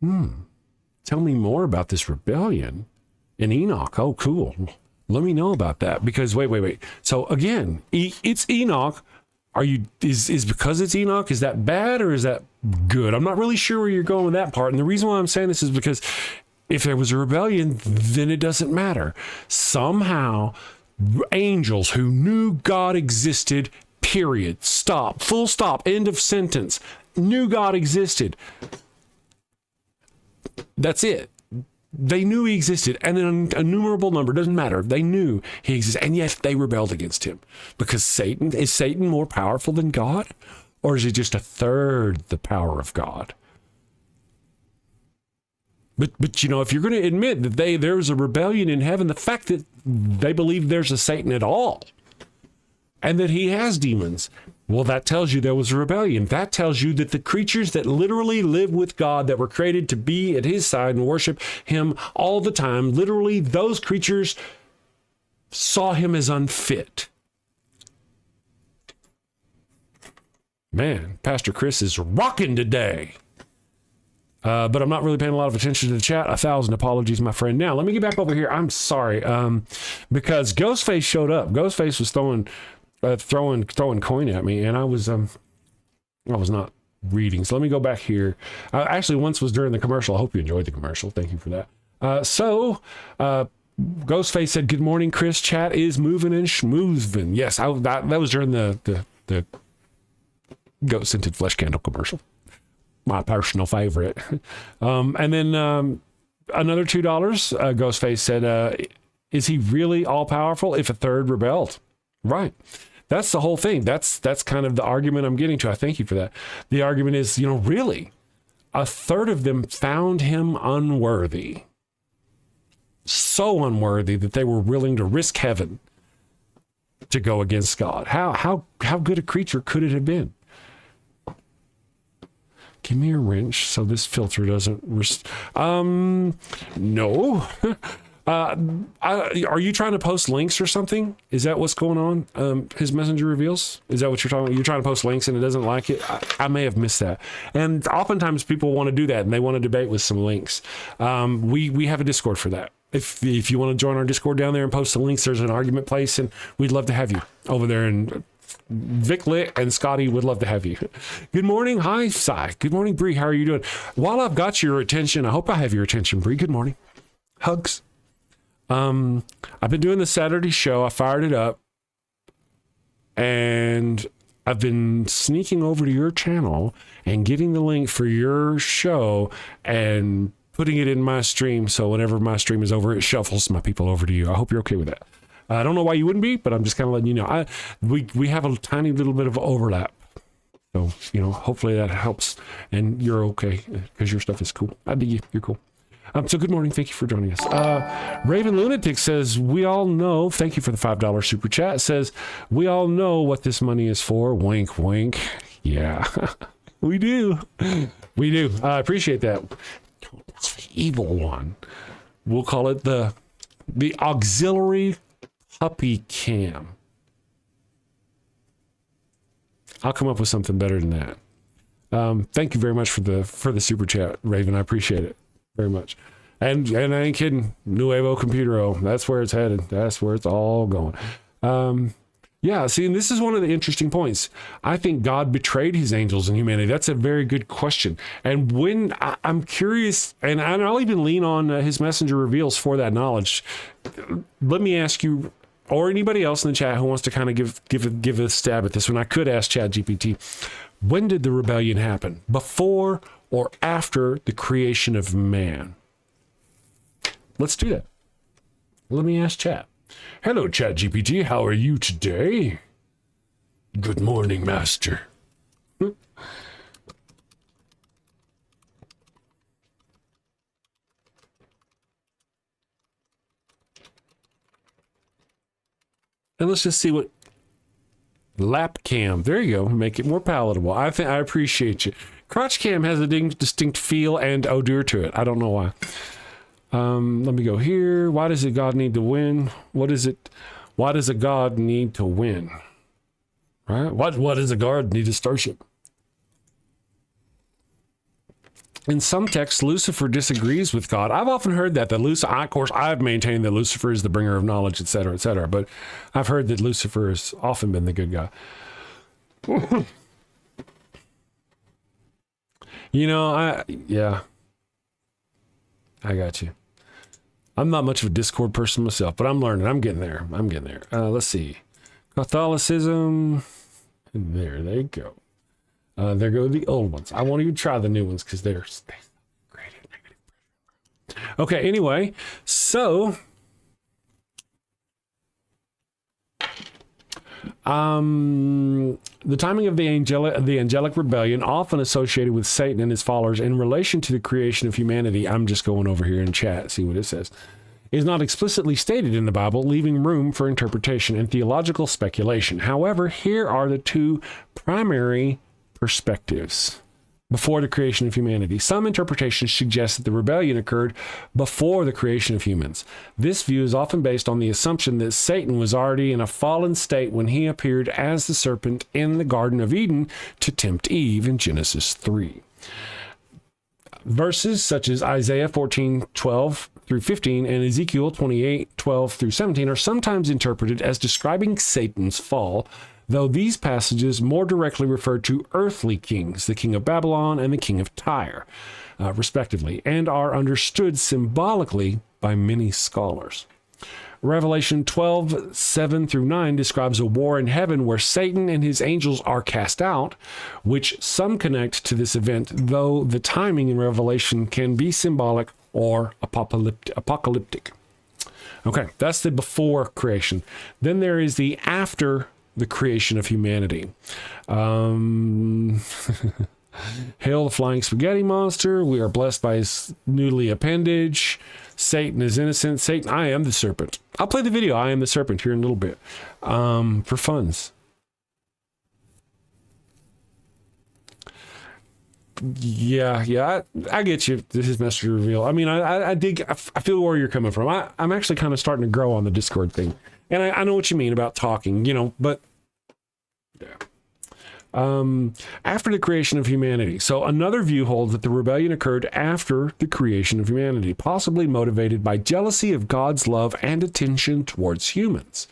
Tell me more about this rebellion. In Enoch. Oh, cool. Let me know about that. Because wait. So again, it's Enoch. Is because it's Enoch, is that bad or is that good? I'm not really sure where you're going with that part. And the reason why I'm saying this is because if there was a rebellion, then it doesn't matter. Somehow, angels who knew God existed, period, stop, full stop, end of sentence, knew God existed. That's it. They knew he existed, and an innumerable number, doesn't matter. They knew he existed, and yet they rebelled against him. Because is Satan more powerful than God? Or is he just a third the power of God? But you know, if you're going to admit that there's a rebellion in heaven, the fact that they believe there's a Satan at all, and that he has demons, well, that tells you there was a rebellion. That tells you that the creatures that literally live with God, that were created to be at his side and worship him all the time, literally those creatures saw him as unfit. Man, Pastor Chris is rocking today. But I'm not really paying a lot of attention to the chat. 1,000 apologies, my friend. Now, let me get back over here. I'm sorry. Because Ghostface showed up. Ghostface was throwing coin at me, and I was not reading. So let me go back here. Actually, once was during the commercial. I hope you enjoyed the commercial. Thank you for that. So Ghostface said, "Good morning, Chris. Chat is moving and schmoozing." Yes, that was during the Ghost Scented Flesh Candle commercial. My personal favorite. And then another $2. Ghostface said, "Is he really all powerful if a third rebelled?" Right. That's the whole thing. That's kind of the argument I'm getting to. I thank you for that. The argument is, really, a third of them found him unworthy. So unworthy that they were willing to risk heaven to go against God. How good a creature could it have been? Give me a wrench so this filter doesn't... No. Are you trying to post links or something? Is that what's going on? His messenger reveals? Is that what you're talking about? You're trying to post links and it doesn't like it? I may have missed that. And oftentimes people want to do that and they want to debate with some links. We have a Discord for that. If you want to join our Discord down there and post the links, there's an argument place and we'd love to have you over there. And Vic Lit and Scotty would love to have you. Good morning. Hi, Cy. Good morning, Bree. How are you doing? While I've got your attention, I hope I have your attention, Bree. Good morning. Hugs. I've been doing the Saturday show. I fired it up and I've been sneaking over to your channel and getting the link for your show and putting it in my stream. So whenever my stream is over, it shuffles my people over to you. I hope you're okay with that. I don't know why you wouldn't be, but I'm just kind of letting you know. We have a tiny little bit of overlap. So, hopefully that helps and you're okay because your stuff is cool. I dig you. You're cool. So good morning. Thank you for joining us. Raven Lunatic says, we all know, thank you for the $5 super chat, says, we all know what this money is for. Wink, wink. Yeah, we do. We do. I appreciate that. It's the evil one. We'll call it the auxiliary puppy cam. I'll come up with something better than that. Thank you very much for the super chat, Raven. I appreciate it very much. And I ain't kidding. Nuevo Computero. That's where it's headed. That's where it's all going. Yeah, see, and this is one of the interesting points. I think God betrayed his angels and humanity. That's a very good question. And when I'm curious, and I'll even lean on his messenger reveals for that knowledge. Let me ask you, or anybody else in the chat who wants to kind of give a stab at this one. I could ask ChatGPT, when did the rebellion happen? Before or after the creation of man? Let's do that. Let me ask Chat. Hello, ChatGPT. How are you today? Good morning, Master. And let's just see what lap cam. There you go. Make it more palatable. I appreciate you. Crotch cam has a distinct feel and odor to it. I don't know why. Let me go here. Why does a God need to win? Why does a God need to win? Right? What does a God need to starship? In some texts, Lucifer disagrees with God. I've often heard that Lucifer, of course, I've maintained that Lucifer is the bringer of knowledge, etc., etc., but I've heard that Lucifer has often been the good guy. I got you. I'm not much of a Discord person myself, but I'm learning. I'm getting there. Let's see. Catholicism. There they go. There go the old ones. I won't even try the new ones because they're great at negative. Okay, anyway, so the timing of the angelic rebellion, often associated with Satan and his followers in relation to the creation of humanity, I'm just going over here in chat, see what it says, is not explicitly stated in the Bible, leaving room for interpretation and theological speculation. However, here are the two primary perspectives before the creation of humanity. Some interpretations suggest that the rebellion occurred before the creation of humans. This view is often based on the assumption that Satan was already in a fallen state when he appeared as the serpent in the Garden of Eden to tempt Eve in Genesis 3. Verses such as Isaiah 14:12 through 15 and Ezekiel 28:12 through 17 are sometimes interpreted as describing Satan's fall, though these passages more directly refer to earthly kings, the king of Babylon and the king of Tyre, respectively, and are understood symbolically by many scholars. Revelation 12:7 through 9 describes a war in heaven where Satan and his angels are cast out, which some connect to this event, though the timing in Revelation can be symbolic or apocalyptic. Okay, that's the before creation. Then there is the after the creation of humanity. Hail the flying spaghetti monster. We are blessed by his noodly appendage. Satan is innocent. Satan, I am the serpent. I'll play the video, I am the serpent, here in a little bit. For funs. Yeah, I get you. This is Master Reveal. I mean, I feel where you're coming from. I'm actually kind of starting to grow on the Discord thing. And I know what you mean about talking, but yeah. After the creation of humanity. So another view holds that the rebellion occurred after the creation of humanity, possibly motivated by jealousy of God's love and attention towards humans.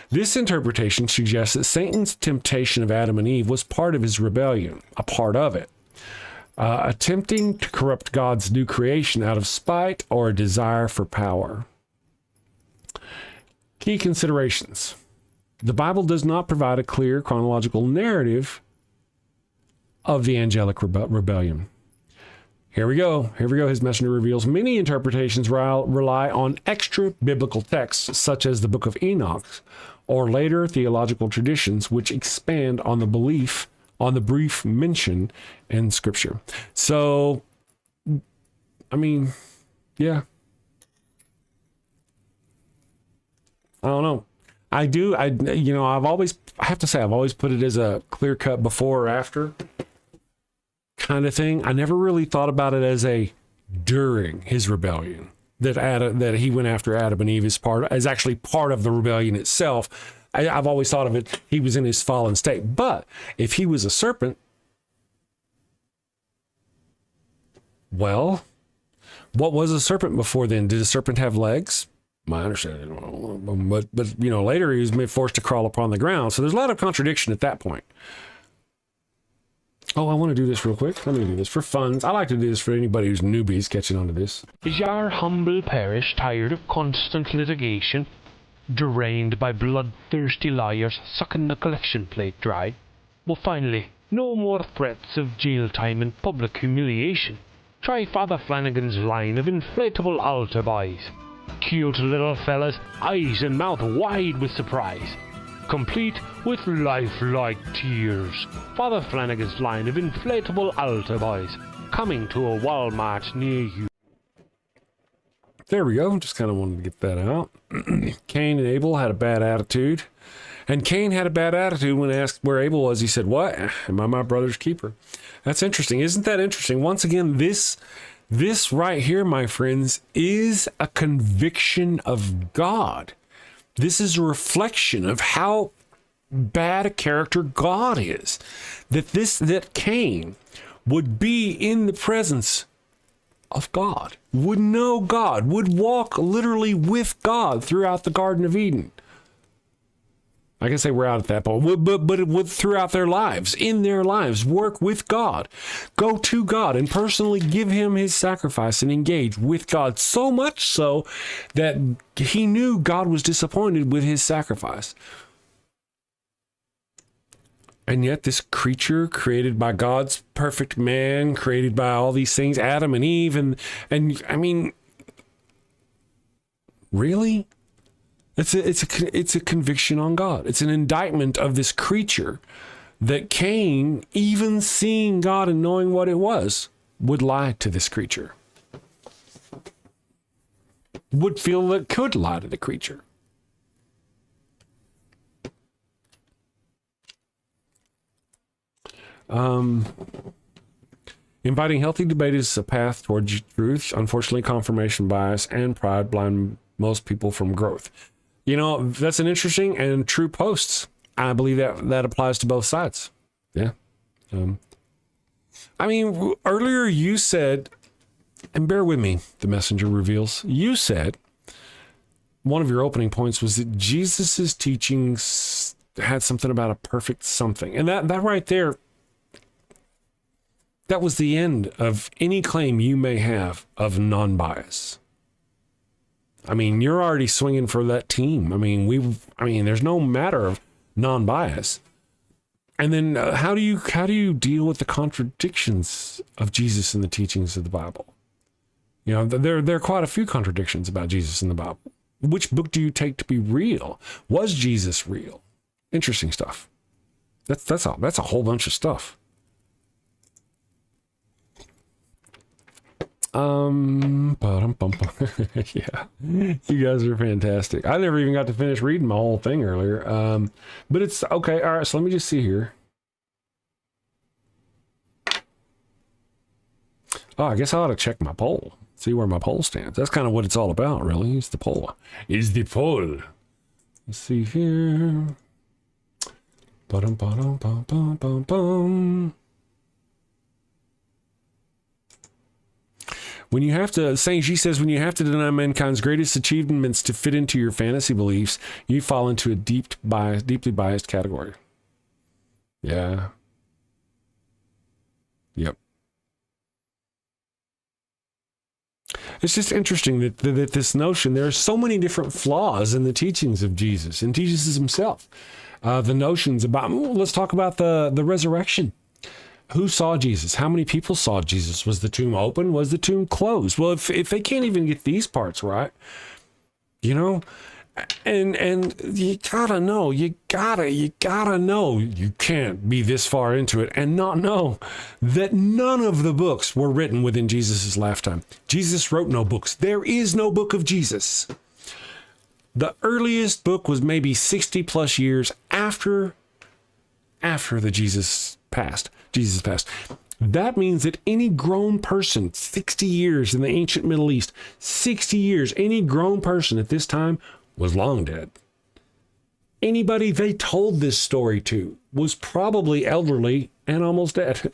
This interpretation suggests that Satan's temptation of Adam and Eve was part of his rebellion, a part of it. Attempting to corrupt God's new creation out of spite or a desire for power. Key considerations. The Bible does not provide a clear chronological narrative of the angelic rebellion. Here we go. His messenger reveals many interpretations rely on extra biblical texts, such as the Book of Enoch, or later theological traditions, which expand on the belief on the brief mention in Scripture. So, I mean, yeah. I don't know. I have to say, I've always put it as a clear cut before or after kind of thing. I never really thought about it as a during his rebellion that he went after Adam and Eve is actually part of the rebellion itself. I've always thought of it, he was in his fallen state. But if he was a serpent, well, what was a serpent before then? Did a serpent have legs? My understanding, but later he was forced to crawl upon the ground. So there's a lot of contradiction at that point. Oh, I want to do this real quick. Let me do this for fun. I like to do this for anybody who's newbies catching on to this. Is your humble parish tired of constant litigation, drained by bloodthirsty lawyers sucking the collection plate dry? Well, finally, no more threats of jail time and public humiliation. Try Father Flanagan's line of inflatable altar boys. Cute little fellas, eyes and mouth wide with surprise, complete with lifelike tears. Father Flanagan's line of inflatable altar boys, coming to a Walmart near you. There we go. Just kind of wanted to get that out. Cain and Abel had a bad attitude. And Cain had a bad attitude when asked where Abel was. He said, "What? Am I my brother's keeper?" That's interesting. Isn't that interesting? Once again, this right here, my friends, is a conviction of God. This is a reflection of how bad a character God is. That Cain would be in the presence of God, would know God, would walk literally with God throughout the Garden of Eden. I can say we're out at that point, but it would throughout their lives, in their lives, work with God, go to God and personally give him his sacrifice and engage with God, so much so that he knew God was disappointed with his sacrifice. And yet this creature created by God's perfect man, created by all these things, Adam and Eve, and I mean, really? It's a conviction on God. It's an indictment of this creature that Cain, even seeing God and knowing what it was, would lie to this creature. Would feel that could lie to the creature. Inviting healthy debate is a path towards truth. Unfortunately, confirmation bias and pride blind most people from growth. That's an interesting and true post. I believe that applies to both sides. Yeah. Earlier you said, and bear with me, the messenger reveals, you said one of your opening points was that Jesus's teachings had something about a perfect something. And that right there, that was the end of any claim you may have of non-bias. You're already swinging for that team. There's no matter of non-bias. And then how do you deal with the contradictions of Jesus in the teachings of the Bible? There are quite a few contradictions about Jesus in the Bible. Which book do you take to be real? Was Jesus real? Interesting stuff. That's a whole bunch of stuff. Yeah, you guys are fantastic. I never even got to finish reading my whole thing earlier. But it's okay. All right. So let me just see here. Oh, I guess I ought to check my poll. See where my poll stands. That's kind of what it's all about, really. It's the poll. Is the poll. Let's see here. When you have to, she says, when you have to deny mankind's greatest achievements to fit into your fantasy beliefs, you fall into a deeply biased category. Yeah. Yep. It's just interesting that this notion, there are so many different flaws in the teachings of Jesus and Jesus himself. The notions about, let's talk about the resurrection. Who saw Jesus? How many people saw Jesus? Was the tomb open? Was the tomb closed? Well, if they can't even get these parts right, and you gotta know, you gotta know, you can't be this far into it and not know that none of the books were written within Jesus's lifetime. Jesus wrote no books. There is no book of Jesus. The earliest book was maybe 60 plus years after Jesus passed. That means that any grown person, 60 years in the ancient Middle East, 60 years, any grown person at this time was long dead. Anybody they told this story to was probably elderly and almost dead,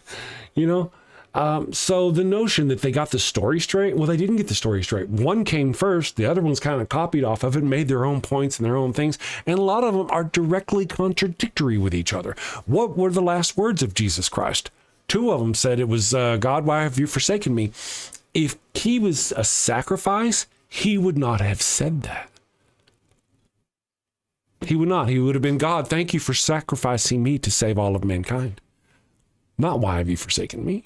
So the notion that they got the story straight, well, they didn't get the story straight. One came first, the other ones kind of copied off of it, made their own points and their own things, and a lot of them are directly contradictory with each other. What were the last words of Jesus Christ? Two of them said it was, God, why have you forsaken me? If he was a sacrifice, he would not have said that. He would not. He would have been, God, thank you for sacrificing me to save all of mankind. Not, why have you forsaken me?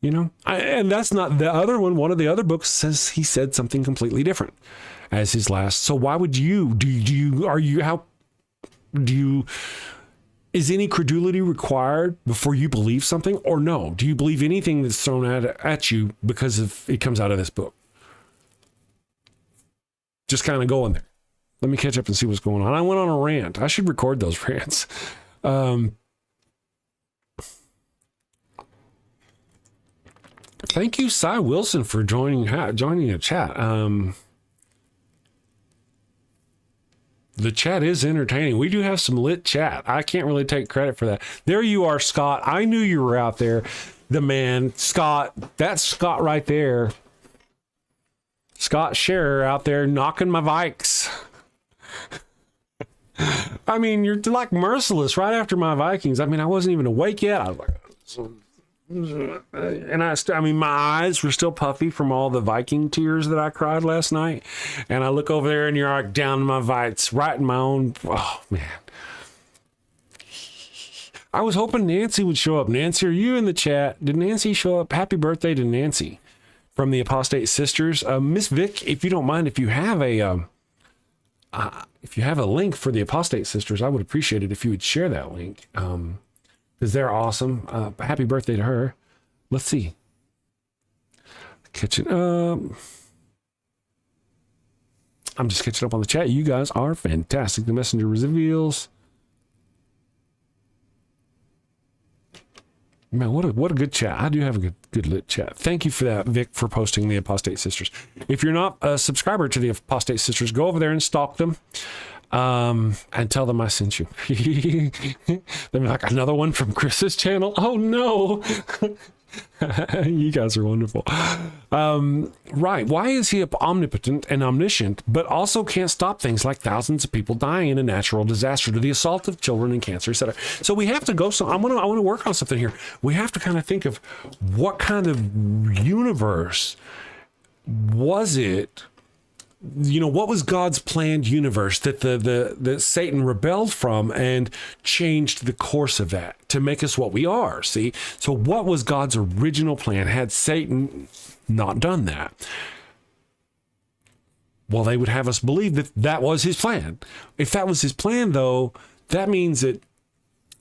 And that's not the other one. One of the other books says he said something completely different as his last. So why would is any credulity required before you believe something, or no? Do you believe anything that's thrown at you because it comes out of this book? Just kind of going there. Let me catch up and see what's going on. I went on a rant. I should record those rants. Thank you, Cy Wilson, for joining the chat. The chat is entertaining. We do have some lit chat. I can't really take credit for that. There you are, Scott. I knew you were out there. The man, Scott. That's Scott right there. Scott Scherer out there knocking my Vikes. I mean, you're like merciless right after my Vikings. I mean, I wasn't even awake yet. I was like, and my eyes were still puffy from all the Viking tears that I cried last night. And I look over there and you're like down in my Vikes, right in my own. Oh man. I was hoping Nancy would show up. Nancy, are you in the chat? Did Nancy show up? Happy birthday to Nancy from the Apostate Sisters. Miss Vic, if you don't mind, if you have a link for the Apostate Sisters, I would appreciate it if you would share that link. Because they're awesome. Happy birthday to her. Let's see. Catching up. I'm just catching up on the chat. You guys are fantastic. The messenger reveals. Man, what a good chat. I do have a good lit chat. Thank you for that, Vic, for posting the Apostate Sisters. If you're not a subscriber to the Apostate Sisters, go over there and stalk them. And tell them I sent you. They'll be like, another one from Chris's channel. Oh no. You guys are wonderful. Right. Why is he omnipotent and omniscient, but also can't stop things like thousands of people dying in a natural disaster, to the assault of children and cancer, etc.? So we have to go. I want to work on something here. We have to kind of think of what kind of universe was it. What was God's planned universe that that Satan rebelled from and changed the course of that to make us what we are? See? So what was God's original plan had Satan not done that? Well, they would have us believe that was his plan. If that was his plan, though, that means that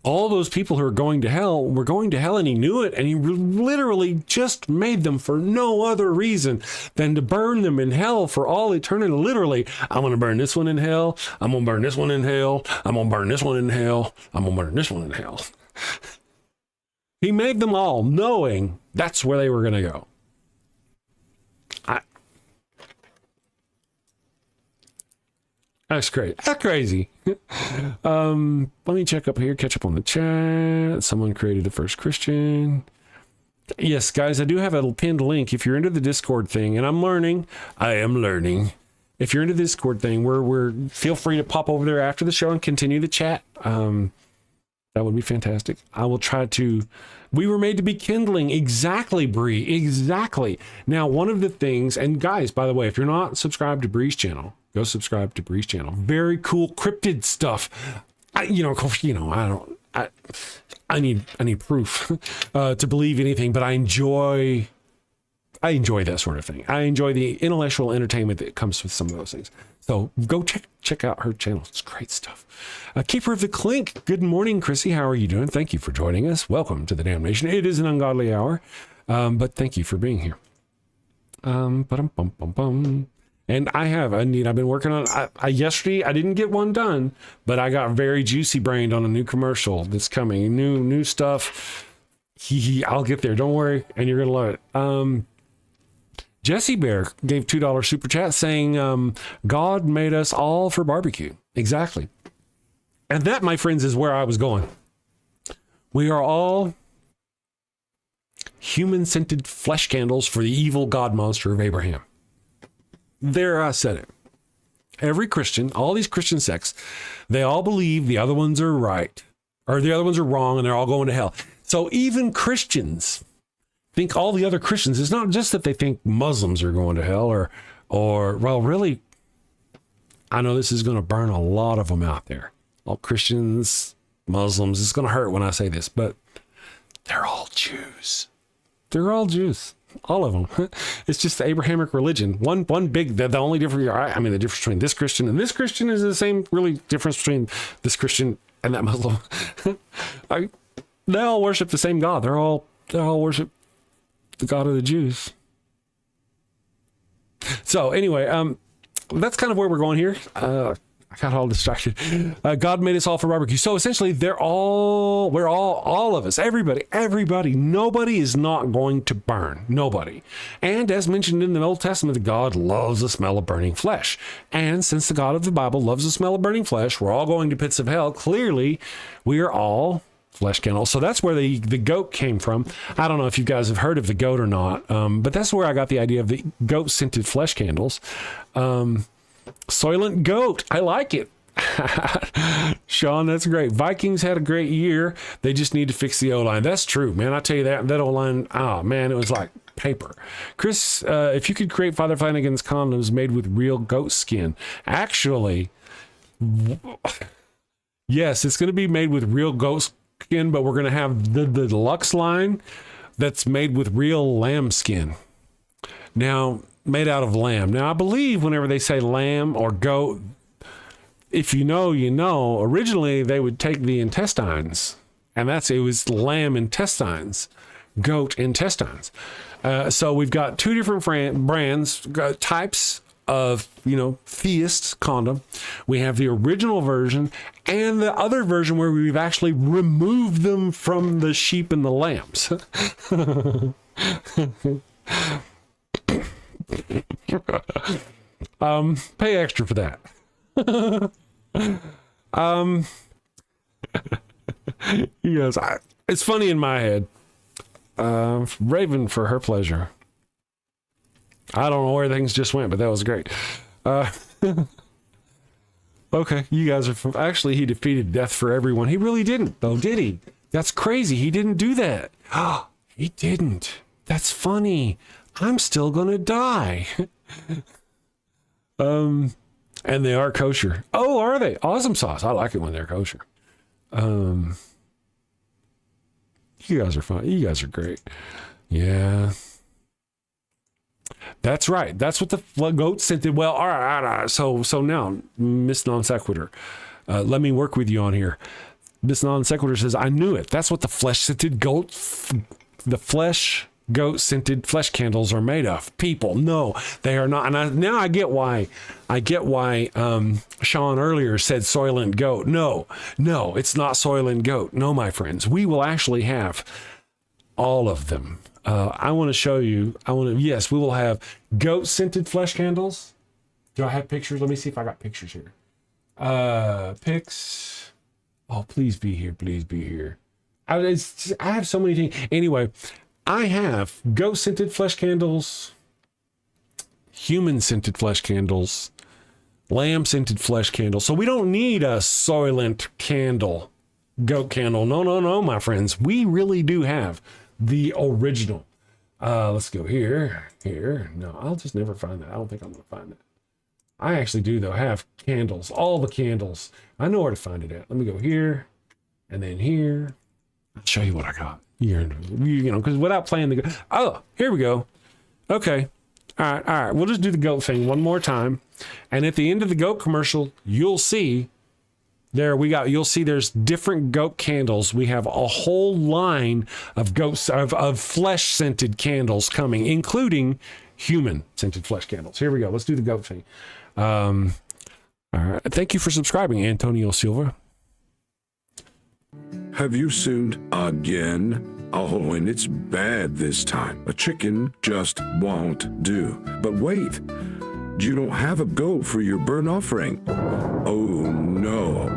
all those people who are going to hell were going to hell, and he knew it, and he literally just made them for no other reason than to burn them in hell for all eternity. Literally, I'm going to burn this one in hell. I'm going to burn this one in hell. I'm going to burn this one in hell. I'm going to burn this one in hell. He made them all knowing that's where they were going to go. That's great. That's crazy. Let me check up here, catch up on the chat. Someone created the first Christian. Yes, guys, I do have a pinned link. If you're into the Discord thing, and I am learning. If you're into the Discord thing, we're feel free to pop over there after the show and continue the chat. That would be fantastic. I will try to. We were made to be kindling. Exactly, Bree. Exactly. Now, one of the things, and guys, by the way, if you're not subscribed to Bree's channel, go subscribe to Bree's channel. Very cool cryptid stuff. I need proof to believe anything, but I enjoy that sort of thing. I enjoy the intellectual entertainment that comes with some of those things. So go check out her channel. It's great stuff. Keeper of the Clink. Good morning, Chrissy. How are you doing? Thank you for joining us. Welcome to the Damnation. It is an ungodly hour, but thank you for being here. And I've been working on, yesterday, I didn't get one done, but I got very juicy brained on a new commercial that's coming. New stuff. I'll get there. Don't worry. And you're going to love it. Jesse Bear gave $2 super chat saying, God made us all for barbecue. Exactly. And that, my friends, is where I was going. We are all human-scented flesh candles for the evil God monster of Abraham. There, I said it. Every Christian, all these Christian sects, they all believe the other ones are right, or the other ones are wrong, and they're all going to hell. So even Christians think all the other Christians, it's not just that they think Muslims are going to hell, or well, really, I know this is going to burn a lot of them out there. All Christians, Muslims, it's going to hurt when I say this, but they're all Jews. They're all Jews. All of them. It's just the Abrahamic religion. One big, the only difference, the difference between this Christian and this Christian is the same really difference between this Christian and that Muslim. They all worship the same God. They all worship the God of the Jews. So anyway, that's kind of where we're going here. I got all distracted. God made us all for barbecue. So essentially, we're all of us, everybody. Nobody is not going to burn. Nobody. And as mentioned in the Old Testament, God loves the smell of burning flesh. And since the God of the Bible loves the smell of burning flesh, we're all going to pits of hell. Clearly, we are all flesh candles. So that's where the goat came from. I don't know if you guys have heard of the goat or not, but that's where I got the idea of the goat-scented flesh candles. Soylent Goat. I like it. Sean, that's great. Vikings had a great year. They just need to fix the O-line. That's true, man. I tell you that O-line, oh man, it was like paper. Chris, if you could create Father Flanagan's condoms made with real goat skin. Actually, yes, it's going to be made with real goat skin, but we're going to have the deluxe line that's made with real lamb skin. Now, made out of lamb. Now, I believe whenever they say lamb or goat, if you know, you know, originally they would take the intestines, and it was lamb intestines, goat intestines. So we've got two different brands, types of, theist condom. We have the original version and the other version where we've actually removed them from the sheep and the lambs. Pay extra for that. Yes, it's funny in my head. Raven for her pleasure. I don't know where things just went, but that was great. Okay, you guys are actually, he defeated death for everyone. He really didn't, though, did he? That's crazy. He didn't do that. He didn't. That's funny. I'm still gonna die. And they are kosher. Oh, are they? Awesome sauce. I like it when they're kosher. You guys are fun. You guys are great. Yeah. That's right. That's what the goat scented. Well, all right. So now, Miss Non Sequitur, let me work with you on here. Miss Non Sequitur says, I knew it. That's what the flesh-scented goat scented flesh candles are made of. People, no, they are not. And now I get why Sean earlier said Soylent Goat. No, it's not Soylent Goat. No, my friends, we will actually have all of them. I want to show you. Yes, we will have goat scented flesh candles. Do I have pictures? Let me see if I got pictures here. Pics. Oh, please be here. Please be here. I have so many things. Anyway, I have goat scented flesh candles, human scented flesh candles, lamb scented flesh candles. So we don't need a Soylent candle. goat candle. No, no, no, my friends. We really do have the original. Let's go here. No, I'll just never find that. I don't think I'm going to find it. I actually do, though, have candles. All the candles. I know where to find it at. Let me go here and then here. I'll show you what I got. You know, because without playing the... Oh, here we go. Okay. All right. We'll just do the goat thing one more time. And at the end of the goat commercial, you'll see you'll see there's different goat candles. We have a whole line of goats of flesh scented candles coming, including human scented flesh candles. Here we go. Let's do the goat thing. All right. Thank you for subscribing, Antonio Silva. Have you sinned again? Oh, and it's bad this time. A chicken just won't do. But wait, you don't have a goat for your burnt offering. Oh no,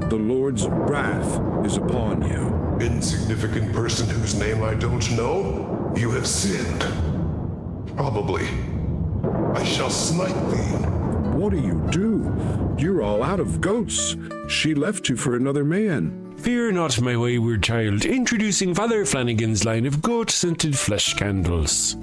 the Lord's wrath is upon you. Insignificant person whose name I don't know, you have sinned. Probably. I shall smite thee. What do you do? You're all out of goats. She left you for another man. Fear not, my wayward child. Introducing Father Flanagan's line of goat-scented flesh candles.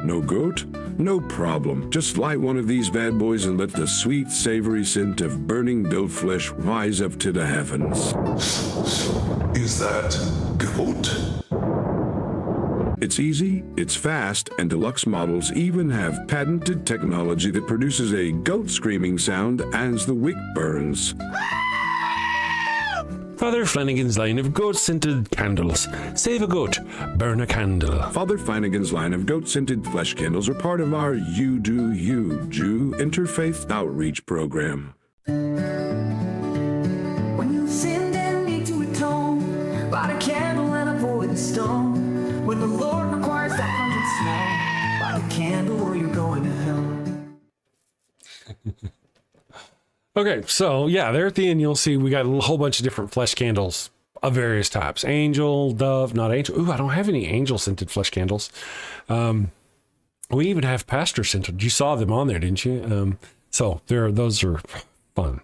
No goat? No problem. Just light one of these bad boys and let the sweet, savory scent of burning goat flesh rise up to the heavens. Is that goat? It's easy, it's fast, and deluxe models even have patented technology that produces a goat screaming sound as the wick burns. Father Flanagan's line of goat-scented candles. Save a goat, burn a candle. Father Flanagan's line of goat-scented flesh candles are part of our You Do You Jew interfaith outreach program. When you sinned and need to atone, light a candle and avoid the stone. When the Lord requires that pungent smell, light a candle or you're going to hell. Okay, so yeah, there at the end, you'll see we got a whole bunch of different flesh candles of various types. Angel, dove, not angel. Ooh, I don't have any angel-scented flesh candles. We even have pastor-scented. You saw them on there, didn't you? So those are fun.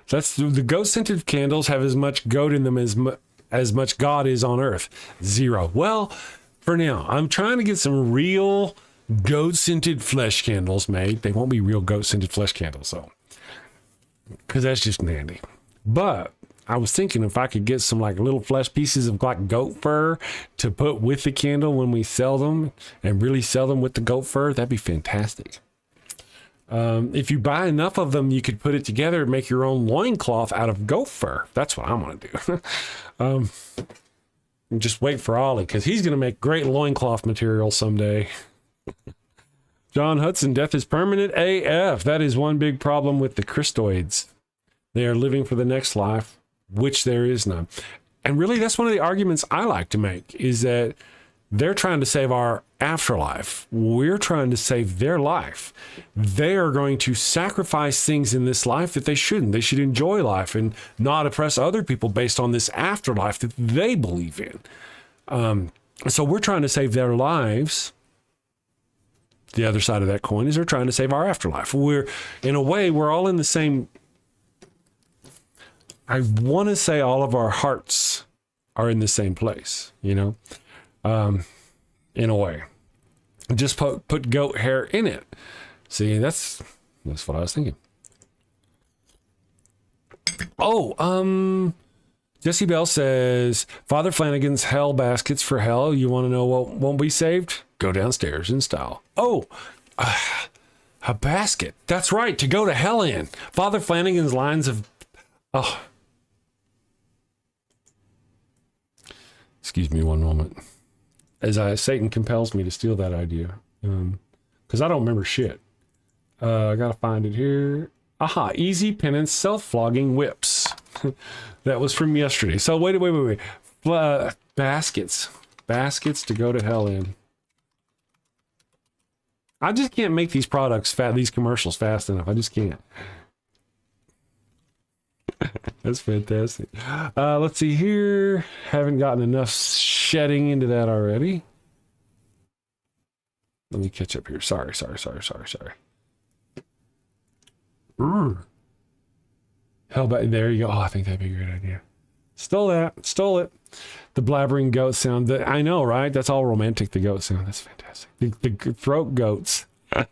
That's the goat-scented candles have as much goat in them as much God is on earth. 0. Well, for now, I'm trying to get some real goat-scented flesh candles made. They won't be real goat-scented flesh candles, though, because that's just nasty. But I was thinking if I could get some like little flesh pieces of like goat fur to put with the candle when we sell them, and really sell them with the goat fur, that'd be fantastic. If you buy enough of them, you could put it together and make your own loincloth out of goat fur. That's what I want to do. Just wait for Ollie, because he's going to make great loincloth material someday. John Hudson, death is permanent AF. That is one big problem with the Christoids. They are living for the next life, which there is none. And really, that's one of the arguments I like to make, is that they're trying to save our afterlife. We're trying to save their life. They are going to sacrifice things in this life that they shouldn't. They should enjoy life and not oppress other people based on this afterlife that they believe in. So we're trying to save their lives. The other side of that coin is they're trying to save our afterlife. In a way, we're all in the same. I want to say all of our hearts are in the same place, you know, in a way. Just put goat hair in it. See, that's what I was thinking. Oh, Jesse Bell says, Father Flanagan's hell baskets for hell. You want to know what won't be saved? Go downstairs in style. Oh, a basket. That's right, to go to hell in. Father Flanagan's lines of... Oh. Excuse me one moment. As Satan compels me to steal that idea. Because I don't remember shit. I got to find it here. Aha, easy penance, self-flogging whips. That was from yesterday. So wait. Baskets to go to hell in. I just can't make these these commercials fast enough. I just can't. That's fantastic. Let's see here. Haven't gotten enough shedding into that already. Let me catch up here. Sorry. Hell, but there you go. Oh, I think that'd be a great idea. Stole it. The blabbering goat sound. I know, right? That's all romantic, the goat sound. That's fantastic. The throat goats. I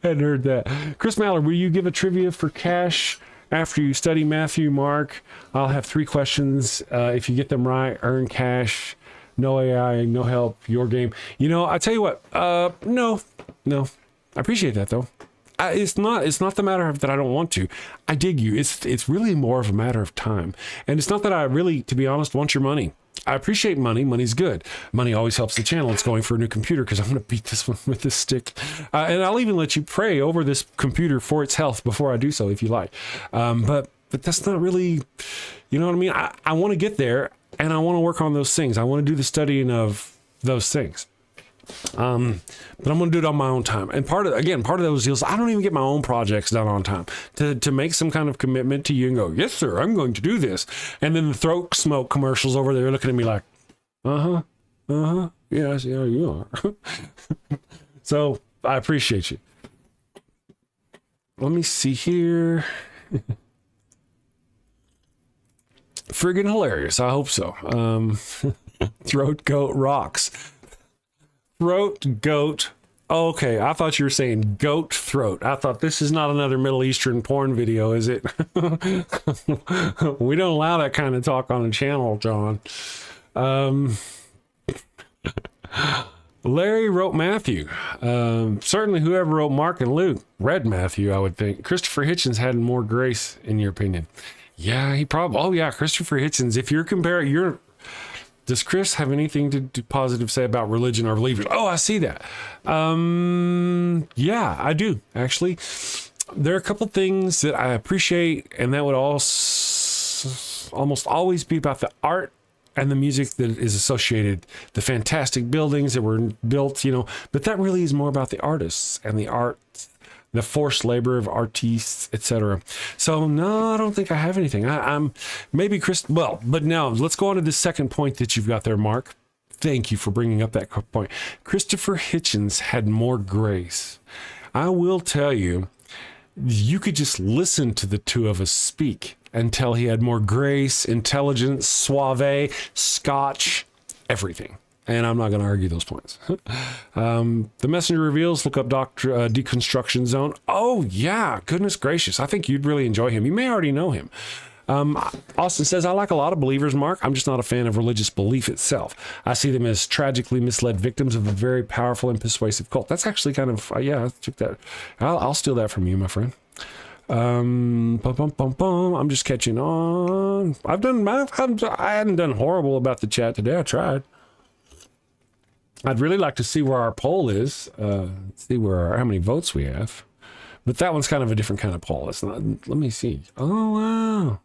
hadn't heard that. Chris Mallard, will you give a trivia for cash after you study Matthew, Mark? I'll have 3 questions. If you get them right, earn cash. No AI, no help, your game. You know, I tell you what, no. I appreciate that, though. It's not the matter of that I don't want to. I dig you. It's really more of a matter of time. And it's not that I really, to be honest, want your money. I appreciate money. Money's good. Money always helps the channel. It's going for a new computer because I'm going to beat this one with this stick. And I'll even let you pray over this computer for its health before I do so, if you like. But that's not really, you know what I mean? I want to get there, and I want to work on those things. I want to do the studying of those things. But I'm going to do it on my own time. And part of those deals, I don't even get my own projects done on time to make some kind of commitment to you and go, yes, sir, I'm going to do this. And then the throat smoke commercials over there looking at me like, yes, yeah, you are. So I appreciate you. Let me see here. Friggin' hilarious. I hope so. Throat goat rocks. Throat goat. Okay, I thought you were saying goat throat. I thought this is not another Middle Eastern porn video, is it? We don't allow that kind of talk on the channel, John. Larry wrote Matthew. Certainly whoever wrote Mark and Luke read Matthew, I would think. Christopher Hitchens had more grace, in your opinion. Yeah, he probably... Oh, yeah, Christopher Hitchens. If you're comparing... Does Chris have anything to positive say about religion or believers? Oh, I see that. Yeah, I do, actually. There are a couple things that I appreciate, and that would almost always be about the art and the music that is associated, the fantastic buildings that were built, you know, but that really is more about the artists and the art, the forced labor of artists, etc. So no, I don't think I have anything. I'm maybe Chris. Well, but now let's go on to the second point that you've got there, Mark. Thank you for bringing up that point. Christopher Hitchens had more grace. I will tell you, you could just listen to the two of us speak and tell he had more grace, intelligence, suave, scotch, everything. And I'm not going to argue those points. The Messenger reveals, look up Deconstruction Zone. Oh, yeah. Goodness gracious. I think you'd really enjoy him. You may already know him. Austin says, I like a lot of believers, Mark. I'm just not a fan of religious belief itself. I see them as tragically misled victims of a very powerful and persuasive cult. That's actually kind of, yeah, I took that. I'll steal that from you, my friend. I'm just catching on. I hadn't done horrible about the chat today. I tried. I'd really like to see where our poll is, see how many votes we have. But that one's kind of a different kind of poll. It's not, let me see. Oh, wow.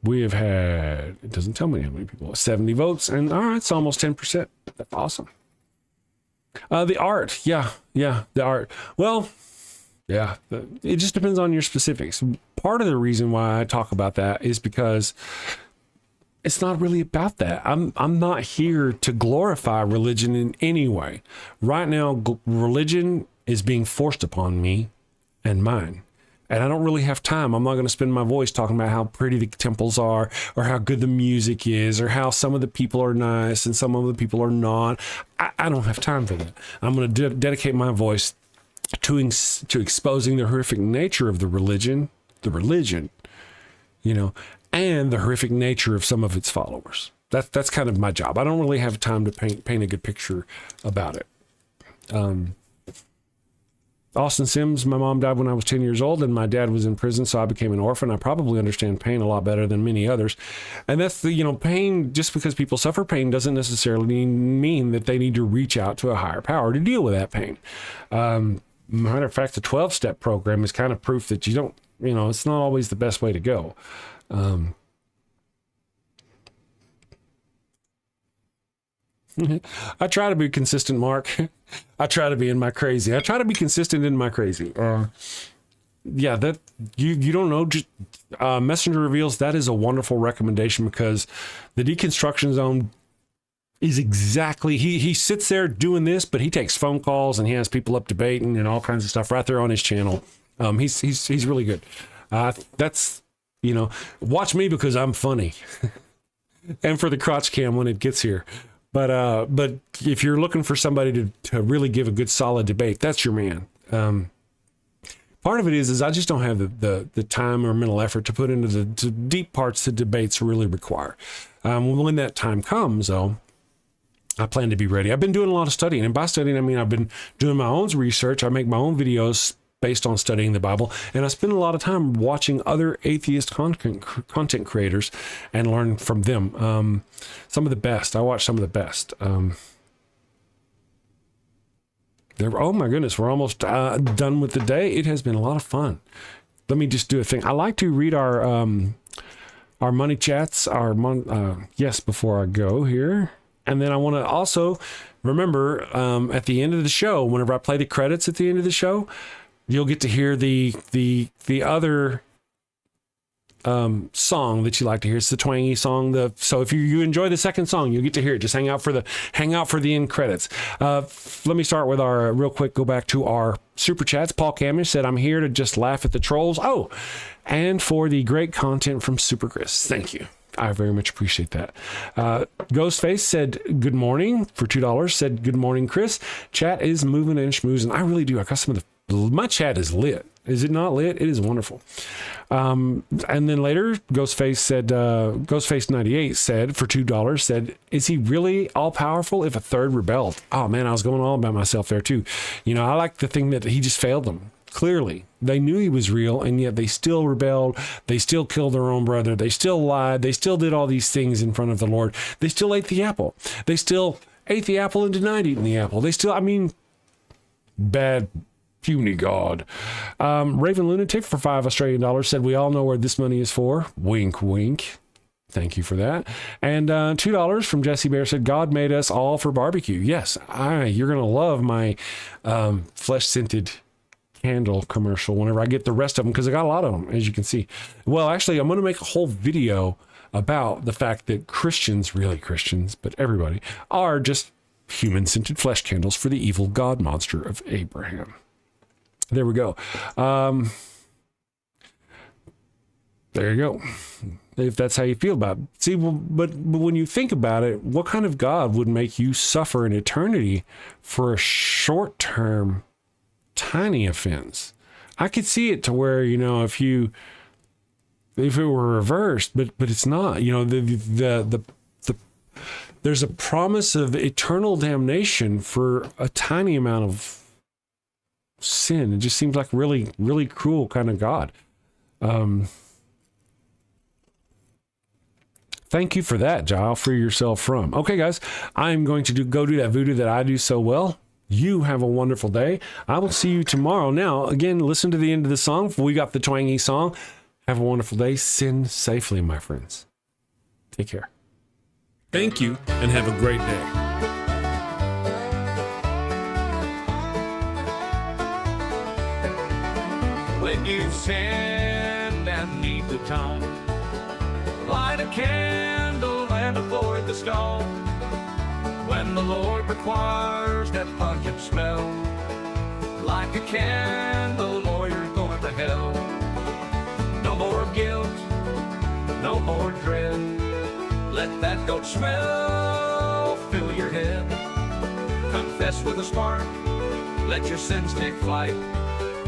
We have had, it doesn't tell me how many people, 70 votes. And all right, it's almost 10%. That's awesome. The art. Yeah, the art. Well, yeah, it just depends on your specifics. Part of the reason why I talk about that is because it's not really about that. I'm not here to glorify religion in any way. Right now, religion is being forced upon me and mine. And I don't really have time. I'm not going to spend my voice talking about how pretty the temples are or how good the music is or how some of the people are nice and some of the people are not. I don't have time for that. I'm going to dedicate my voice to exposing the horrific nature of the religion, you know, and the horrific nature of some of its followers. That's kind of my job. I don't really have time to paint a good picture about it. Austin Sims, my mom died when I was 10 years old and my dad was in prison, so I became an orphan. I probably understand pain a lot better than many others. And that's pain, just because people suffer pain doesn't necessarily mean that they need to reach out to a higher power to deal with that pain. Matter of fact, the 12-step program is kind of proof that you don't, it's not always the best way to go. I try to be consistent, Mark. I try to be in my crazy. I try to be consistent in my crazy. Yeah, that you don't know. Just, Messenger reveals that is a wonderful recommendation because the Deconstruction Zone is exactly, he sits there doing this, but he takes phone calls and he has people up debating and all kinds of stuff right there on his channel. He's really good. That's, watch me because I'm funny. And for the crotch cam when it gets here. But if you're looking for somebody to really give a good solid debate, that's your man. Part of it is I just don't have the time or mental effort to put into the deep parts that debates really require. When that time comes, though, I plan to be ready. I've been doing a lot of studying, and by studying, I mean I've been doing my own research. I make my own videos based on studying the Bible, and I spend a lot of time watching other atheist content creators and learn from them. Some of the best. I watch some of the best. Oh my goodness, we're almost done with the day. It has been a lot of fun. Let me just do a thing. I like to read our money chats, before I go here. And then I want to also remember at the end of the show, whenever I play the credits at the end of the show, you'll get to hear the other song that you like to hear. It's the twangy song. So if you enjoy the second song, you'll get to hear it. Just hang out for the end credits. Let me start with our real quick. Go back to our super chats. Paul Camish said, "I'm here to just laugh at the trolls." Oh, and for the great content from Super Chris. Thank you. I very much appreciate that. Ghostface said, "Good morning" for $2. Said, "Good morning, Chris. Chat is moving and schmoozing." I really do. I got some of my chat is lit. Is it not lit? It is wonderful. And then later, Ghostface 98 said, for $2, said, "Is he really all powerful if a third rebelled?" Oh man, I was going all about myself there too. I like the thing that he just failed them. Clearly, they knew he was real, and yet they still rebelled. They still killed their own brother. They still lied. They still did all these things in front of the Lord. They still ate the apple. They still ate the apple and denied eating the apple. Bad, puny God. Raven Lunatic for $5 Australian said, "We all know where this money is for." Wink, wink. Thank you for that. And $2 from Jesse Bear said, "God made us all for barbecue." Yes, you're going to love my flesh-scented candle commercial whenever I get the rest of them, because I got a lot of them, as you can see. Well, actually, I'm going to make a whole video about the fact that Christians, but everybody, are just human-scented flesh candles for the evil God monster of Abraham. There we go. There you go. If that's how you feel about it. See, but when you think about it, what kind of God would make you suffer an eternity for a short-term, tiny offense? I could see it to where, if it were reversed, but it's not. There's a promise of eternal damnation for a tiny amount of sin. It just seems like really, really cruel kind of God. Thank you for that, Giles. Free yourself from. Okay, guys, I'm going to go do that voodoo that I do so well. You have a wonderful day. I will see you tomorrow. Now, again, listen to the end of the song. We got the twangy song. Have a wonderful day. Sin safely, my friends. Take care. Thank you, and have a great day. When you've sinned and need the time, light a candle and avoid the stone. When the Lord requires that pungent smell, like a candle or you're going to hell. No more guilt, no more dread. Let that goat smell fill your head. Confess with a spark, let your sins take flight.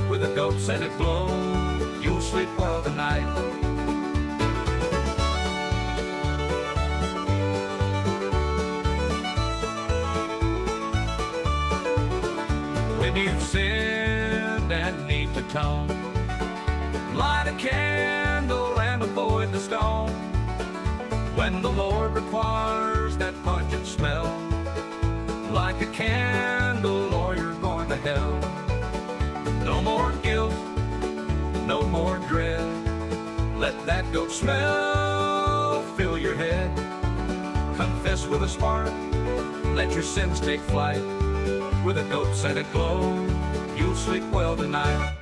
With a goat-scented glow, you'll sleep well tonight. When you've sinned and need to atone, light a candle and avoid the stone. When the Lord requires that pungent smell, like a candle or you're going to hell. No more guilt, no more dread. Let that goat smell fill your head. Confess with a spark, let your sins take flight. With a goat-scented glow, you'll sleep well tonight.